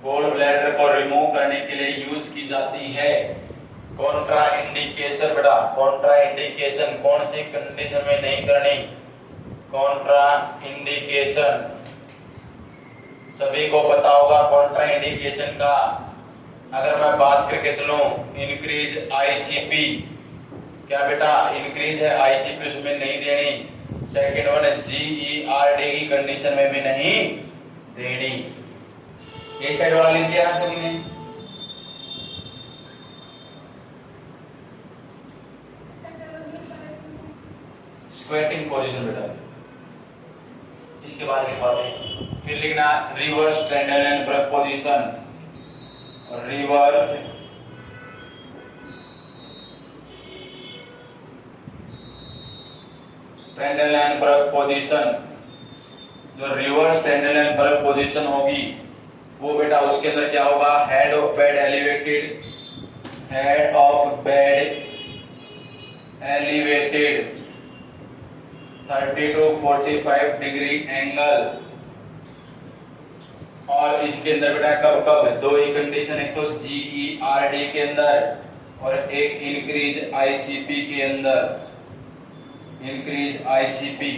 gallbladder को रिमूव करने के लिए यूज की जाती है। कॉन्ट्रा इंडिकेशन बेटा, कॉन्ट्रा इंडिकेशन कौन सी कंडीशन में नहीं करनी, कॉन्ट्रा इंडिकेशन सभी को पता होगा। कॉन्ट्रा इंडिकेशन का अगर मैं बात करके चलूं, इंक्रीज आईसीपी, क्या बेटा इंक्रीज है आईसीपी, उसमें नहीं देनी। सेकंड वन जीईआरडी की कंडीशन में भी नहीं देनी। ये साइड वाला लिख दिया ना सभी ने। स्क्वेटिंग पोजीशन बेटा, इसके बाद लिख पाते हैं। फिर लिखना reverse Trendelenburg position, reverse Trendelenburg position. जो reverse Trendelenburg position होगी वो बेटा उसके अंदर क्या होगा, head of bed elevated, head of bed elevated 30 to 45 degree angle. और इसके अंदर बेटा कब कब दो ही कंडीशन, एक तो जीईआरडी के अंदर और एक इंक्रीज आईसीपी के अंदर, इंक्रीज आईसीपी।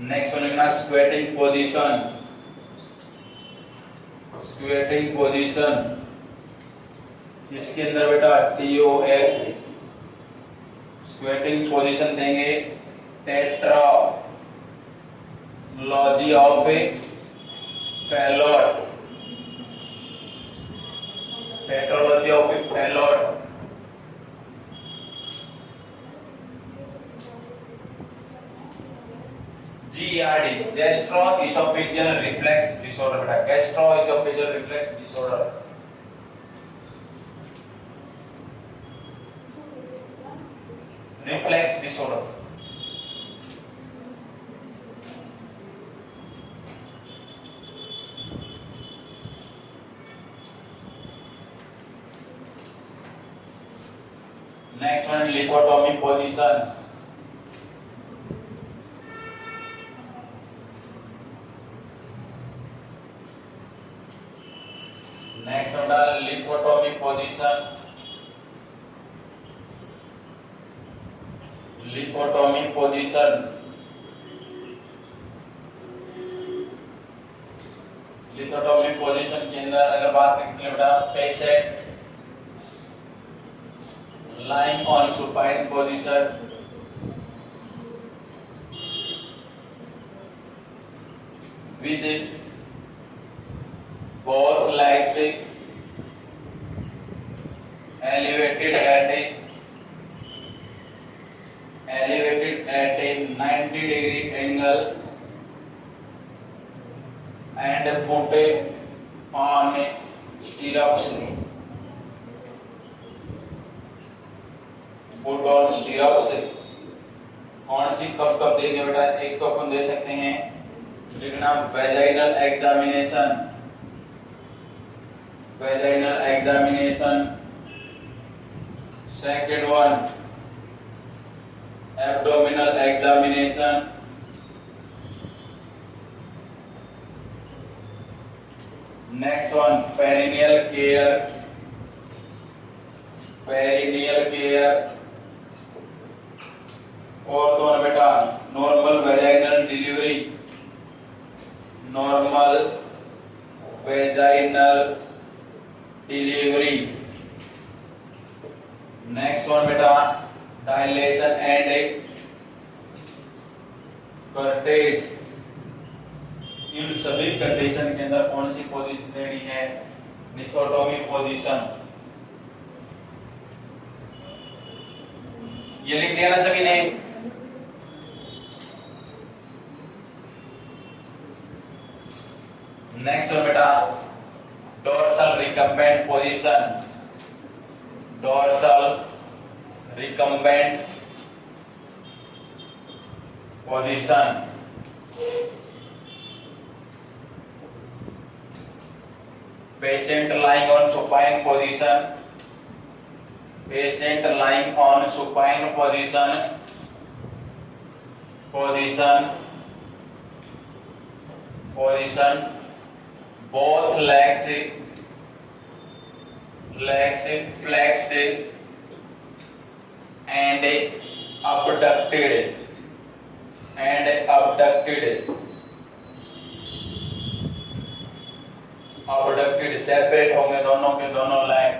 नेक्स्ट लिखना स्क्वेटिंग पोजीशन, स्क्वेटिंग पोजीशन इसके अंदर बेटा टीओएफ, स्क्वेटिंग पोजीशन देंगे। Tetralogy of Fallot, tetralogy of Fallot. GRD gastroesophageal reflex disorder बेटा, gastroesophageal reflex disorder. Reflex disorder next one lithotomy position, next one lithotomy position, lithotomy position, lithotomy position के अंदर अगर बात करें बेटा patient lying on supine position with both legs elevated at a 90 degree angle and foot on stirrups, foot on स्टीरअप्स। कौन सी कब कब देंगे बेटा, एक तो अपन दे सकते हैं लिखना vaginal examination, vaginal examination. Second one abdominal examination. Next one, perineal care. Perineal care. Fourth one बेटा, normal vaginal delivery. Normal vaginal delivery. Next one बेटा, dilation and curtage. इन सभी कंडीशन के अंदर कौन सी पोजीशन लेनी है? निथोटोमी पोजीशन। ये लिख दिया ना सभी ने? नेक्स्ट वन बेटा, dorsal recumbent position. Dorsal recumbent position. Patient lying on supine position. Patient lying on supine position. Position. Position. Both legs flexed and abducted. Abducted separate होंगे दोनों के दोनों लाइन।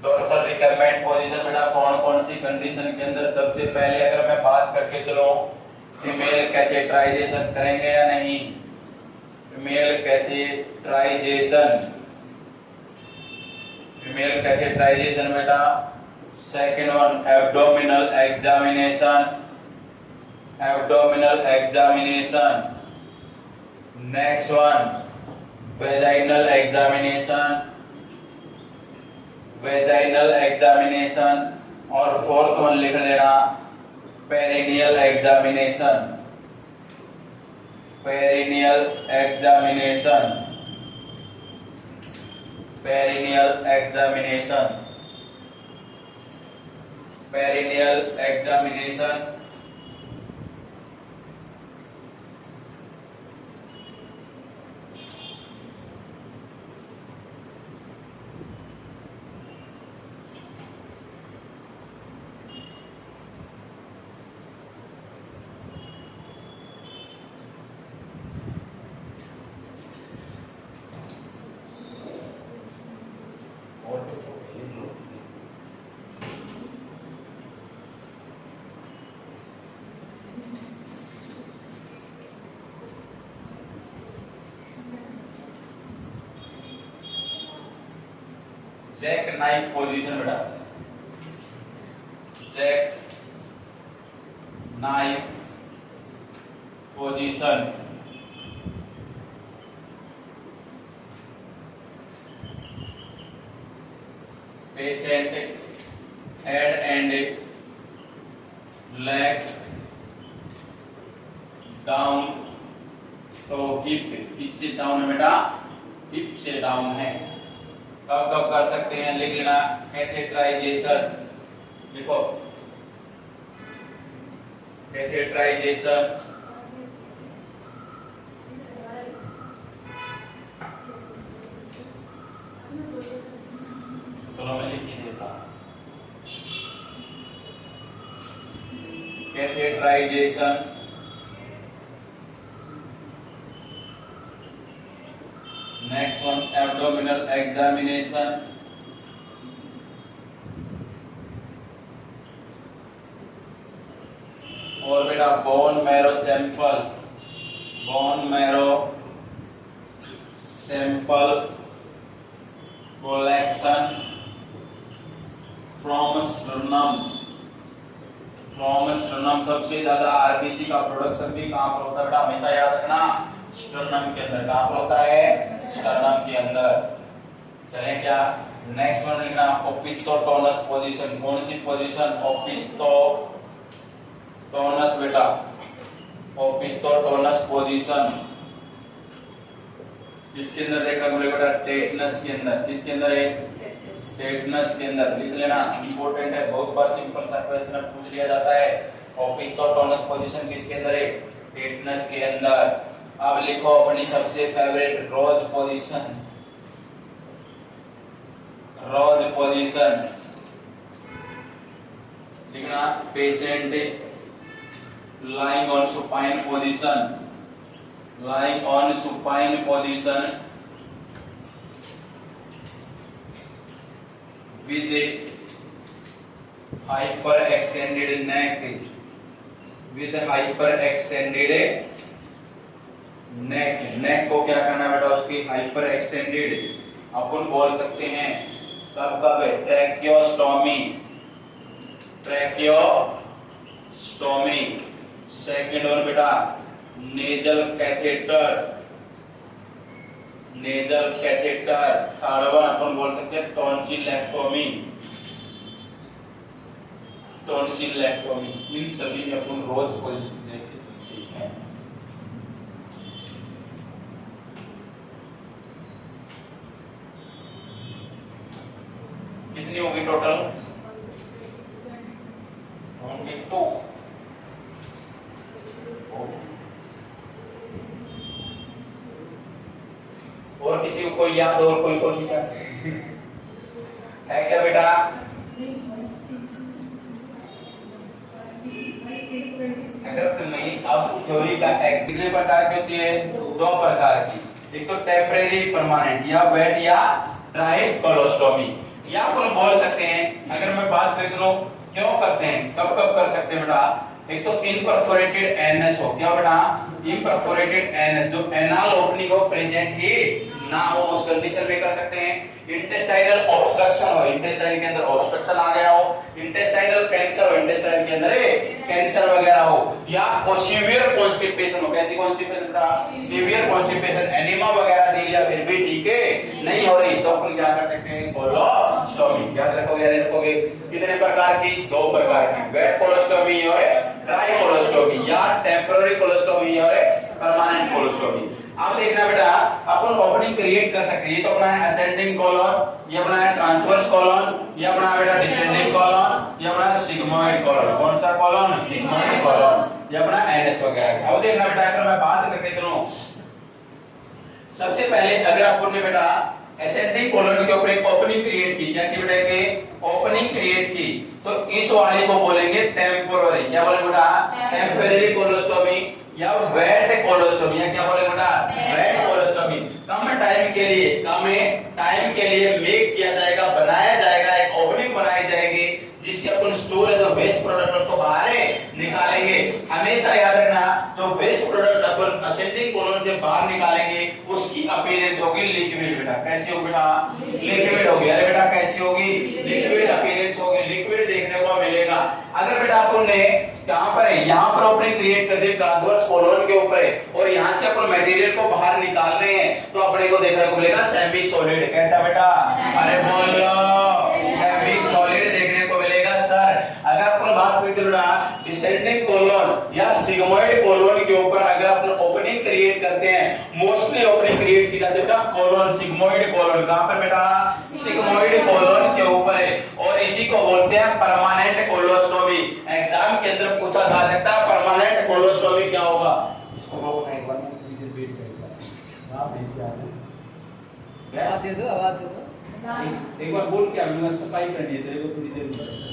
डोर्सल रिकम्बेंट पोजीशन बेटा कौन कौन सी condition के अंदर? सबसे पहले अगर मैं बात करके चलो, फीमेल कैथेटराइजेशन करेंगे या नहीं? फीमेल कैथेटराइजेशन बेटा। Second one, abdominal examination. Next one, vaginal examination। और फोर्थ वन लिख लेना, perineal examination। Jack knife position बेटा। Jack knife position. Patient head and leg down. तो हिप किससे डाउन है बेटा? हिप से डाउन है। कब कब कर सकते हैं? लिख लेना, कैथेटराइजेशन। देखो कैथेटराइजेशन, चलो मैं लिख ही देता हूं। Catheterization. Next one, abdominal examination. और बेटा bone marrow sample collection from sternum. सबसे ज्यादा आरबीसी का प्रोडक्शन भी कहां पर होता है बेटा? हमेशा याद रखना, स्टर्नम के अंदर। कहां पर होता है? स्टर्नम के अंदर। चले क्या? नेक्स्ट वन लिखना, ओपिस्टोटोनस पोजीशन। कौन सी पोजीशन? ओपिस्टोटोनस बेटा। ओपिस्टोटोनस पोजीशन। इसके अंदर देखना बोले बेटा, टेटनस के अंदर। इसके अंदर है टेटनस के अंदर। लिख लेना, इंपॉर्टेंट है, बहुत बार सिंपल सा क्वेश्चन पूछ लिया जाता है। ओपिस्टोटोनस पोजीशन किसके अंदर है? टेटनस के अंदर। अब लिखो अपनी सबसे फेवरेट रोज पोजीशन। रोज पोजीशन लिखना, patient lying on supine position, lying on supine position with a hyper extended neck, with a hyper extended neck। neck को क्या करना बेटा? उसकी हाइपर एक्सटेंडेड अपन बोल सकते हैं कब कब? Tracheostomy, tracheostomy. सेकेंड और बेटा nasal catheter, nasal catheter. Third one अपन बोल सकते हैं टॉन्सिलेक्टोमी, टॉन्सिलेक्टोमी। इन सभी में अपन रोज पोजीशन देख सकते हैं। कितनी होगी टोटल? ओनली 2। और किसी को कोई याद और कोई सा है क्या बेटा? अगर तुम्हें अब थ्योरी का कितने प्रकार की होती है? 2 प्रकार की। एक तो टेम्परेरी परमानेंट, या वेट या ड्राई कोलोस्टोमी। या अपन बोल सकते हैं, अगर मैं बात करें चलो क्यों करते हैं, कब कब कर सकते हैं बेटा? एक तो इनपरफोरेटेड एनएस हो, क्या बेटा? इनपरफोरेटेड एनएस, जो एनाल ओपनिंग हो प्रेजेंट ही ना हो, उस कंडीशन में कर सकते हैं। इंटेस्टाइनल ऑब्स्ट्रक्शन हो, इंटेस्टाइन के अंदर ऑब्स्ट्रक्शन आ गया हो, इंटेस्टाइनल कैंसर हो, इंटेस्टाइन के अंदर कैंसर वगैरह हो, या सीवियर कॉन्स्टिपेशन हो। कैसी कॉन्स्टिपेशन था? सीवियर कॉन्स्टिपेशन, एनीमा वगैरह दे लिया फिर भी ठीक है नहीं हो रही, तो अपन क्या कर सकते हैं? कोलोस्टोमी। याद रखोगे या नहीं रखोगे? कितने प्रकार की? 2 प्रकार की, वेट कोलोस्टोमी और ड्राई कोलोस्टोमी, या टेम्पररी कोलोस्टोमी और परमानेंट कोलोस्टोमी। अब देखना बेटा, अपन ओपनिंग क्रिएट कर सकते हैं। ये तो अपना है असेंडिंग कॉलम, ये अपना है ट्रांसवर्स कॉलम, ये अपना बेटा डिसेंडिंग कॉलम, ये अपना सिग्मोइड कॉलम। कौन सा कॉलम? Sigmoid column. ये अपना एनएस वगैरह। अब देखना बेटा, अगर मैं बात करके चलूं, सबसे पहले अगर अपन ने बेटा असेंडिंग कॉलम के ऊपर एक ओपनिंग क्रिएट की, क्या की बेटा? के ओपनिंग क्रिएट की, तो इस वाले को बोलेंगे टेम्पोररी। क्या बोलेंगे बेटा? टेम्पररी कोलोस्टोमी या वेट कोलोस्टोमी। या क्या बोलेंगे बेटा? Wait colostomy. कम टाइम के लिए, कम टाइम के लिए मेक किया जाएगा, बनाया जाएगा, एक ओपनिंग बनाई जाएगी जिससे अपन स्टूल है जो वेस्ट प्रोडक्ट उसको बाहर निकालेंगे। हमेशा याद रखना, जो वेस्ट प्रोडक्ट अपन असेंडिंग कोलन से बाहर निकालेंगे उसकी अपीयरेंस होगी लिक्विड। बेटा कैसी होगी बेटा? लिक्विड होगी। अरे बेटा कैसी होगी? लिक्विड अपीयरेंस होगी, लिक्विड देखने को मिलेगा। अगर बेटा अपन ने कहां पर है? यहां पर ओपनिंग क्रिएट कर दी ट्रांसवर्स कोलन के ऊपर है, और यहां से अपन मटेरियल को बाहर निकाल रहे हैं, तो अपने को देखने को मिलेगा सेमी सॉलिड। कैसा बेटा? अरे बोलो, सेमी सॉलिड देखने को मिलेगा सर। अगर अपन बात करें चलो ना डिसेंडिंग कोलन या सिग्मोइड कोलन के ऊपर अगर अपन ओपनिंग क्रिएट करते हैं, मोस्टली ओपनिंग क्रिएट की जाती है बेटा कोलन, सिग्मोइड कोलन। कहां पर बेटा? सिग्मोइड कोलन के ऊपर है, और इसी को बोलते हैं परमानेंट कोलोस्टोमी। एग्जाम के अंदर पूछा जा सकता है परमानेंट कोलोस्टोमी क्या होगा। इसको रोकना एक बार, मुझे वेट करेगा आप ऐसे आ सकते। आवाज दे दो, आवाज दे दो। एक बार बोल क्या मैं सफाई करनी है तेरे को, थोड़ी देर में।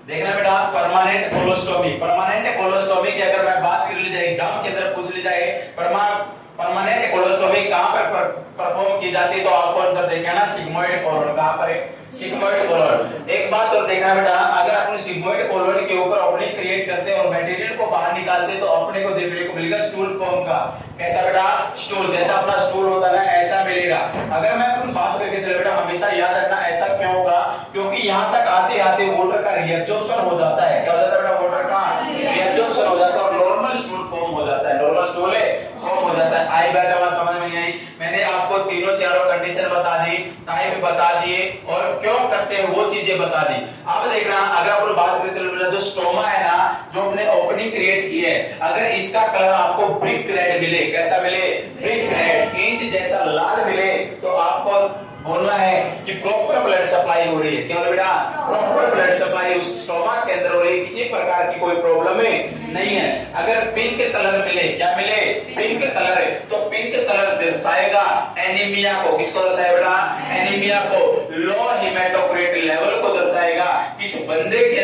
देखना बेटा, परमानेंट कोलोस्टोमी, परमानेंट कोलोस्टोमी की अगर मैं बात कर ली जाए, एग्जाम के अंदर पूछ ली जाए परमानेंट कोलोस्टोमी कहां पर परफॉर्म की जाती है, तो आपको आंसर देखना ना सिग्मोइड कोलन। कहां पर है? Sigmoid colon. एक बात और देखना बेटा, अगर अपन सिग्मोइड कोलन के ऊपर ओपनिंग क्रिएट करते हैं और मटेरियल को बाहर निकालते हैं, तो अपने को देखने को मिलेगा स्टूल फॉर्म का। कैसा बेटा? स्टूल, जैसा अपना स्टूल होता है ना ऐसा मिलेगा। अगर मैं अपन बात करके चले बेटा, हमेशा याद रखना ऐसा क्यों होगा, क्योंकि यहां तक आते आते वाटर का रिएब्जॉर्प्शन हो जाता है। क्या हो जाता है बेटा? वाटर का रिएब्जॉर्प्शन हो जाता है और नॉर्मल स्टूल फॉर्म हो जाता है, नॉर्मल स्टूल फॉर्म हो जाता है। आई बात आवाज समझ में नहीं आई? मैंने आपको तीनों चारों कंडीशन बता दी, टाइप बता दिए, और क्यों करते हैं वो चीजें बता दी। अब देखना, अगर अपन बात करें चलो बेटा, जो स्टोमा है ना, जो हमने ओपनिंग क्रिएट की है, अगर इसका कलर आपको ब्रिक रेड मिले, कैसा मिले? ब्रिक रेड, ईंट जैसा लाल मिले, तो आपको बोलना है कि प्रॉपर ब्लड सप्लाई हो रही है। क्या बोले बेटा? प्रॉपर ब्लड सप्लाई उस स्टोमक के अंदर हो रही है, किसी प्रकार की कोई प्रॉब्लम नहीं है। अगर पिंक कलर मिले, क्या मिले? पिंक कलर है, तो पिंक कलर दर्शाएगा एनीमिया को। किसको दर्शाएगा बेटा? एनीमिया को। लो हीमेटोक्रिट लेवल को दर्शाएगा। इस बंदे के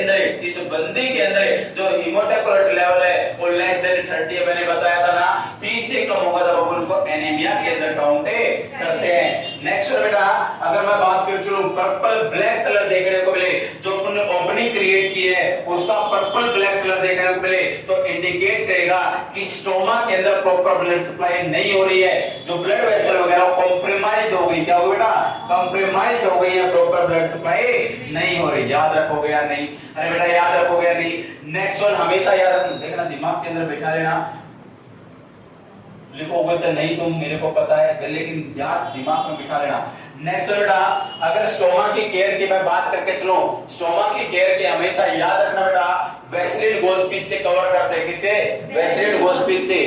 अंदर जो हीमोटोक्रिट लेवल है वो लेस देन 30 है, मैंने बताया था ना। 30 से कम होगा तब अपन उसको एनीमिया के अंदर काउंट करते हैं। नेक्स्ट बेटा, अगर मैं बात करूं, चलो पर्पल ब्लैक कलर देखने को मिले, जो अपन ने ओपनिंग क्रिएट की है उसका पर्पल ब्लैक कलर देखने को मिले, तो इंडिकेट करेगा कि स्टोमा के अंदर प्रॉपर ब्लड सप्लाई नहीं हो रही है। जो ब्लड वेसल वगैरह कॉम्प्रोमाइज हो गई। क्या हो गई बेटा? कॉम्प्रोमाइज हो गई है, प्रॉपर ब्लड सप्लाई नहीं हो रही। याद रखोगे या नहीं? अरे बेटा याद रखोगे या नहीं? नेक्स्ट वन हमेशा याद रखना, देखना दिमाग के अंदर बैठा लेना। लिखोगे तो नहीं, तुम मेरे को पता है, लेकिन याद दिमाग में बिठा लेना। नेक्स्ट बेटा, अगर स्टोमा की केयर की मैं बात करके चलो, स्टोमा की केयर के हमेशा याद रखना बेटा, वैसलीन गोजपीच से कवर करते हैं। किससे? वैसलीन गोजपीच से।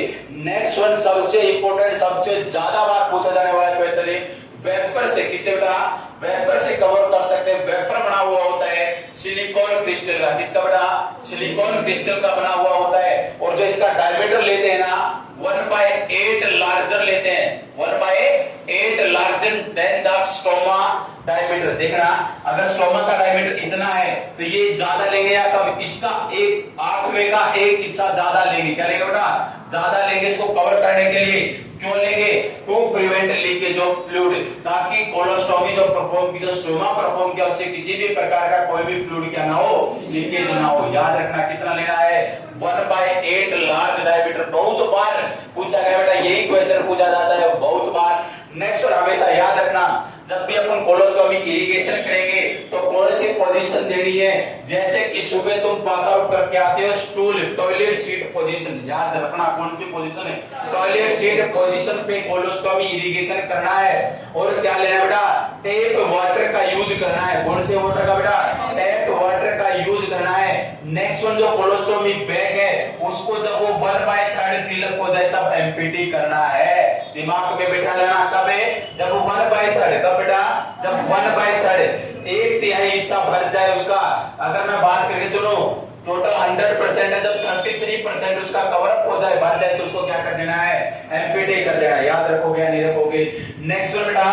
नेक्स्ट वन सबसे इंपॉर्टेंट, सबसे ज्यादा बार पूछा जाने वाला क्वेश्चन है वेफर से। किससे बेटा? वेफर से कवर कर सकते हैं। वेफर बना हुआ होता है सिलिकॉन क्रिस्टल का। किसका बेटा? सिलिकॉन क्रिस्टल का बना हुआ होता है। और जो इसका डायमीटर लेते हैं ना 1/8 लार्जर लेते हैं, 1/8 larger than the stoma diameter. देखना, अगर स्टोमा का डायमीटर इतना है तो ये ज्यादा लेंगे या कम? इसका 1/8 का 1 हिस्सा ज्यादा लेंगे। क्या लेंगे बेटा? ज्यादा लेंगे इसको कवर करने के लिए। क्यों लेंगे? To prevent leakage of fluid, ताकि कोलोस्टोमी जो परफॉर्म की, जो स्टोमा परफॉर्म किया, उससे किसी भी प्रकार का कोई भी फ्लूइड क्या ना हो, लीकेज ना हो। याद रखना कितना लेना है? 1/8 लार्ज डायमीटर। बहुत बार पूछा गया बेटा, यही क्वेश्चन पूछा जाता है बहुत बार। नेक्स्ट और हमेशा याद रखना, जब भी अपन कोलोस्टोमी इरिगेशन करेंगे तो कौन सी पोजीशन देनी है? जैसे कि सुबह तुम पास आउट करके आते हो, स्टूल टॉयलेट सीट पोजीशन। याद रखना कौन सी पोजीशन है? टॉयलेट सीट पोजीशन पे कोलोस्टोमी इरिगेशन करना है। और क्या लेना है बेटा? टैप वाटर का यूज करना है। कौन से वाटर का बेटा? टैप वाटर का यूज करना है। नेक्स्ट वन जो कोलोस्टोमी बैग है उसको जब वो 1/3 फिलअप हो जाए तब एमपीटी करना है। दिमाग में बैठा लेना, कब है? जब वो 1/3, कब बेटा? जब 1/3 1/3 हिस्सा भर जाए उसका। अगर मैं बात करके चलो टोटल 100% है, जब 33% उसका कवर अप हो जाए, भर जाए, तो उसको क्या कर देना है? एमपीटी कर देना। याद रखोगे या नहीं रखोगे? नेक्स्ट वन बेटा,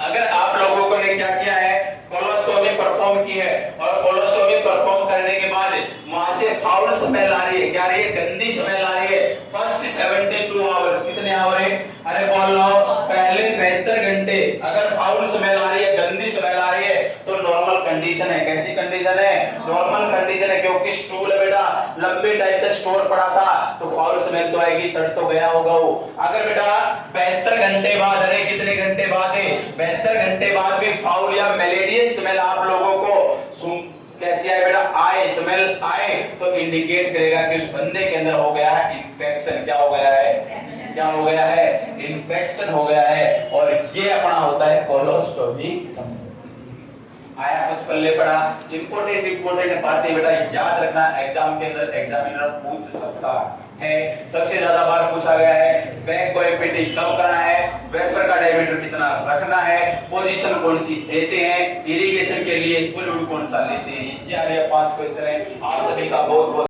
अगर आप लोगों को ने क्या किया है? कोलोस्टोमी परफॉर्म की है, और कोलोस्टोमी परफॉर्म करने के बाद वहां से फाउल स्मेल आ रही है। क्या आ रही है? गंदी स्मेल आ रही है। फर्स्ट 72 आवर्स, कितने आवर है? अरे बोल लो, पहले 73 घंटे अगर फाउल स्मेल आ रही है, गंदी स्मेल आ रही है, तो नॉर्मल कंडीशन है। कैसी कंडीशन है? नॉर्मल कंडीशन है, क्योंकि स्टूल है बेटा, लंबे टाइम तक स्टोर पड़ा था, तो फाउल स्मेल तो आएगी, सड़ तो गया होगा वो। अगर बेटा 72 घंटे बाद, अरे कितने घंटे बाद है? 72 घंटे बाद भी फाउल या मलेरियस स्मेल आप लोगों को कैसी आए बेटा? आए, स्मेल आए, तो इंडिकेट करेगा कि उस बंदे के अंदर हो गया है इन्फेक्शन। क्या हो गया है? क्या हो गया है? इन्फेक्शन हो गया है। और ये अपना होता है कोलोस्टोमी। आया कुछ पल्ले पड़ा? इंपोर्टेंट बातें बेटा याद रखना, एग्जाम के अंदर एग्जामिनर पूछ सकता है। सबसे ज्यादा बार पूछा गया है बैक को एमपीटी कब करना है, वेफर का डायमीटर कितना रखना है, पोजीशन कौन सी देते हैं, इरिगेशन के लिए फ्लूइड कौन सा लेते हैं। ये 4 या 5 क्वेश्चन है। आप सभी का बहुत बहुत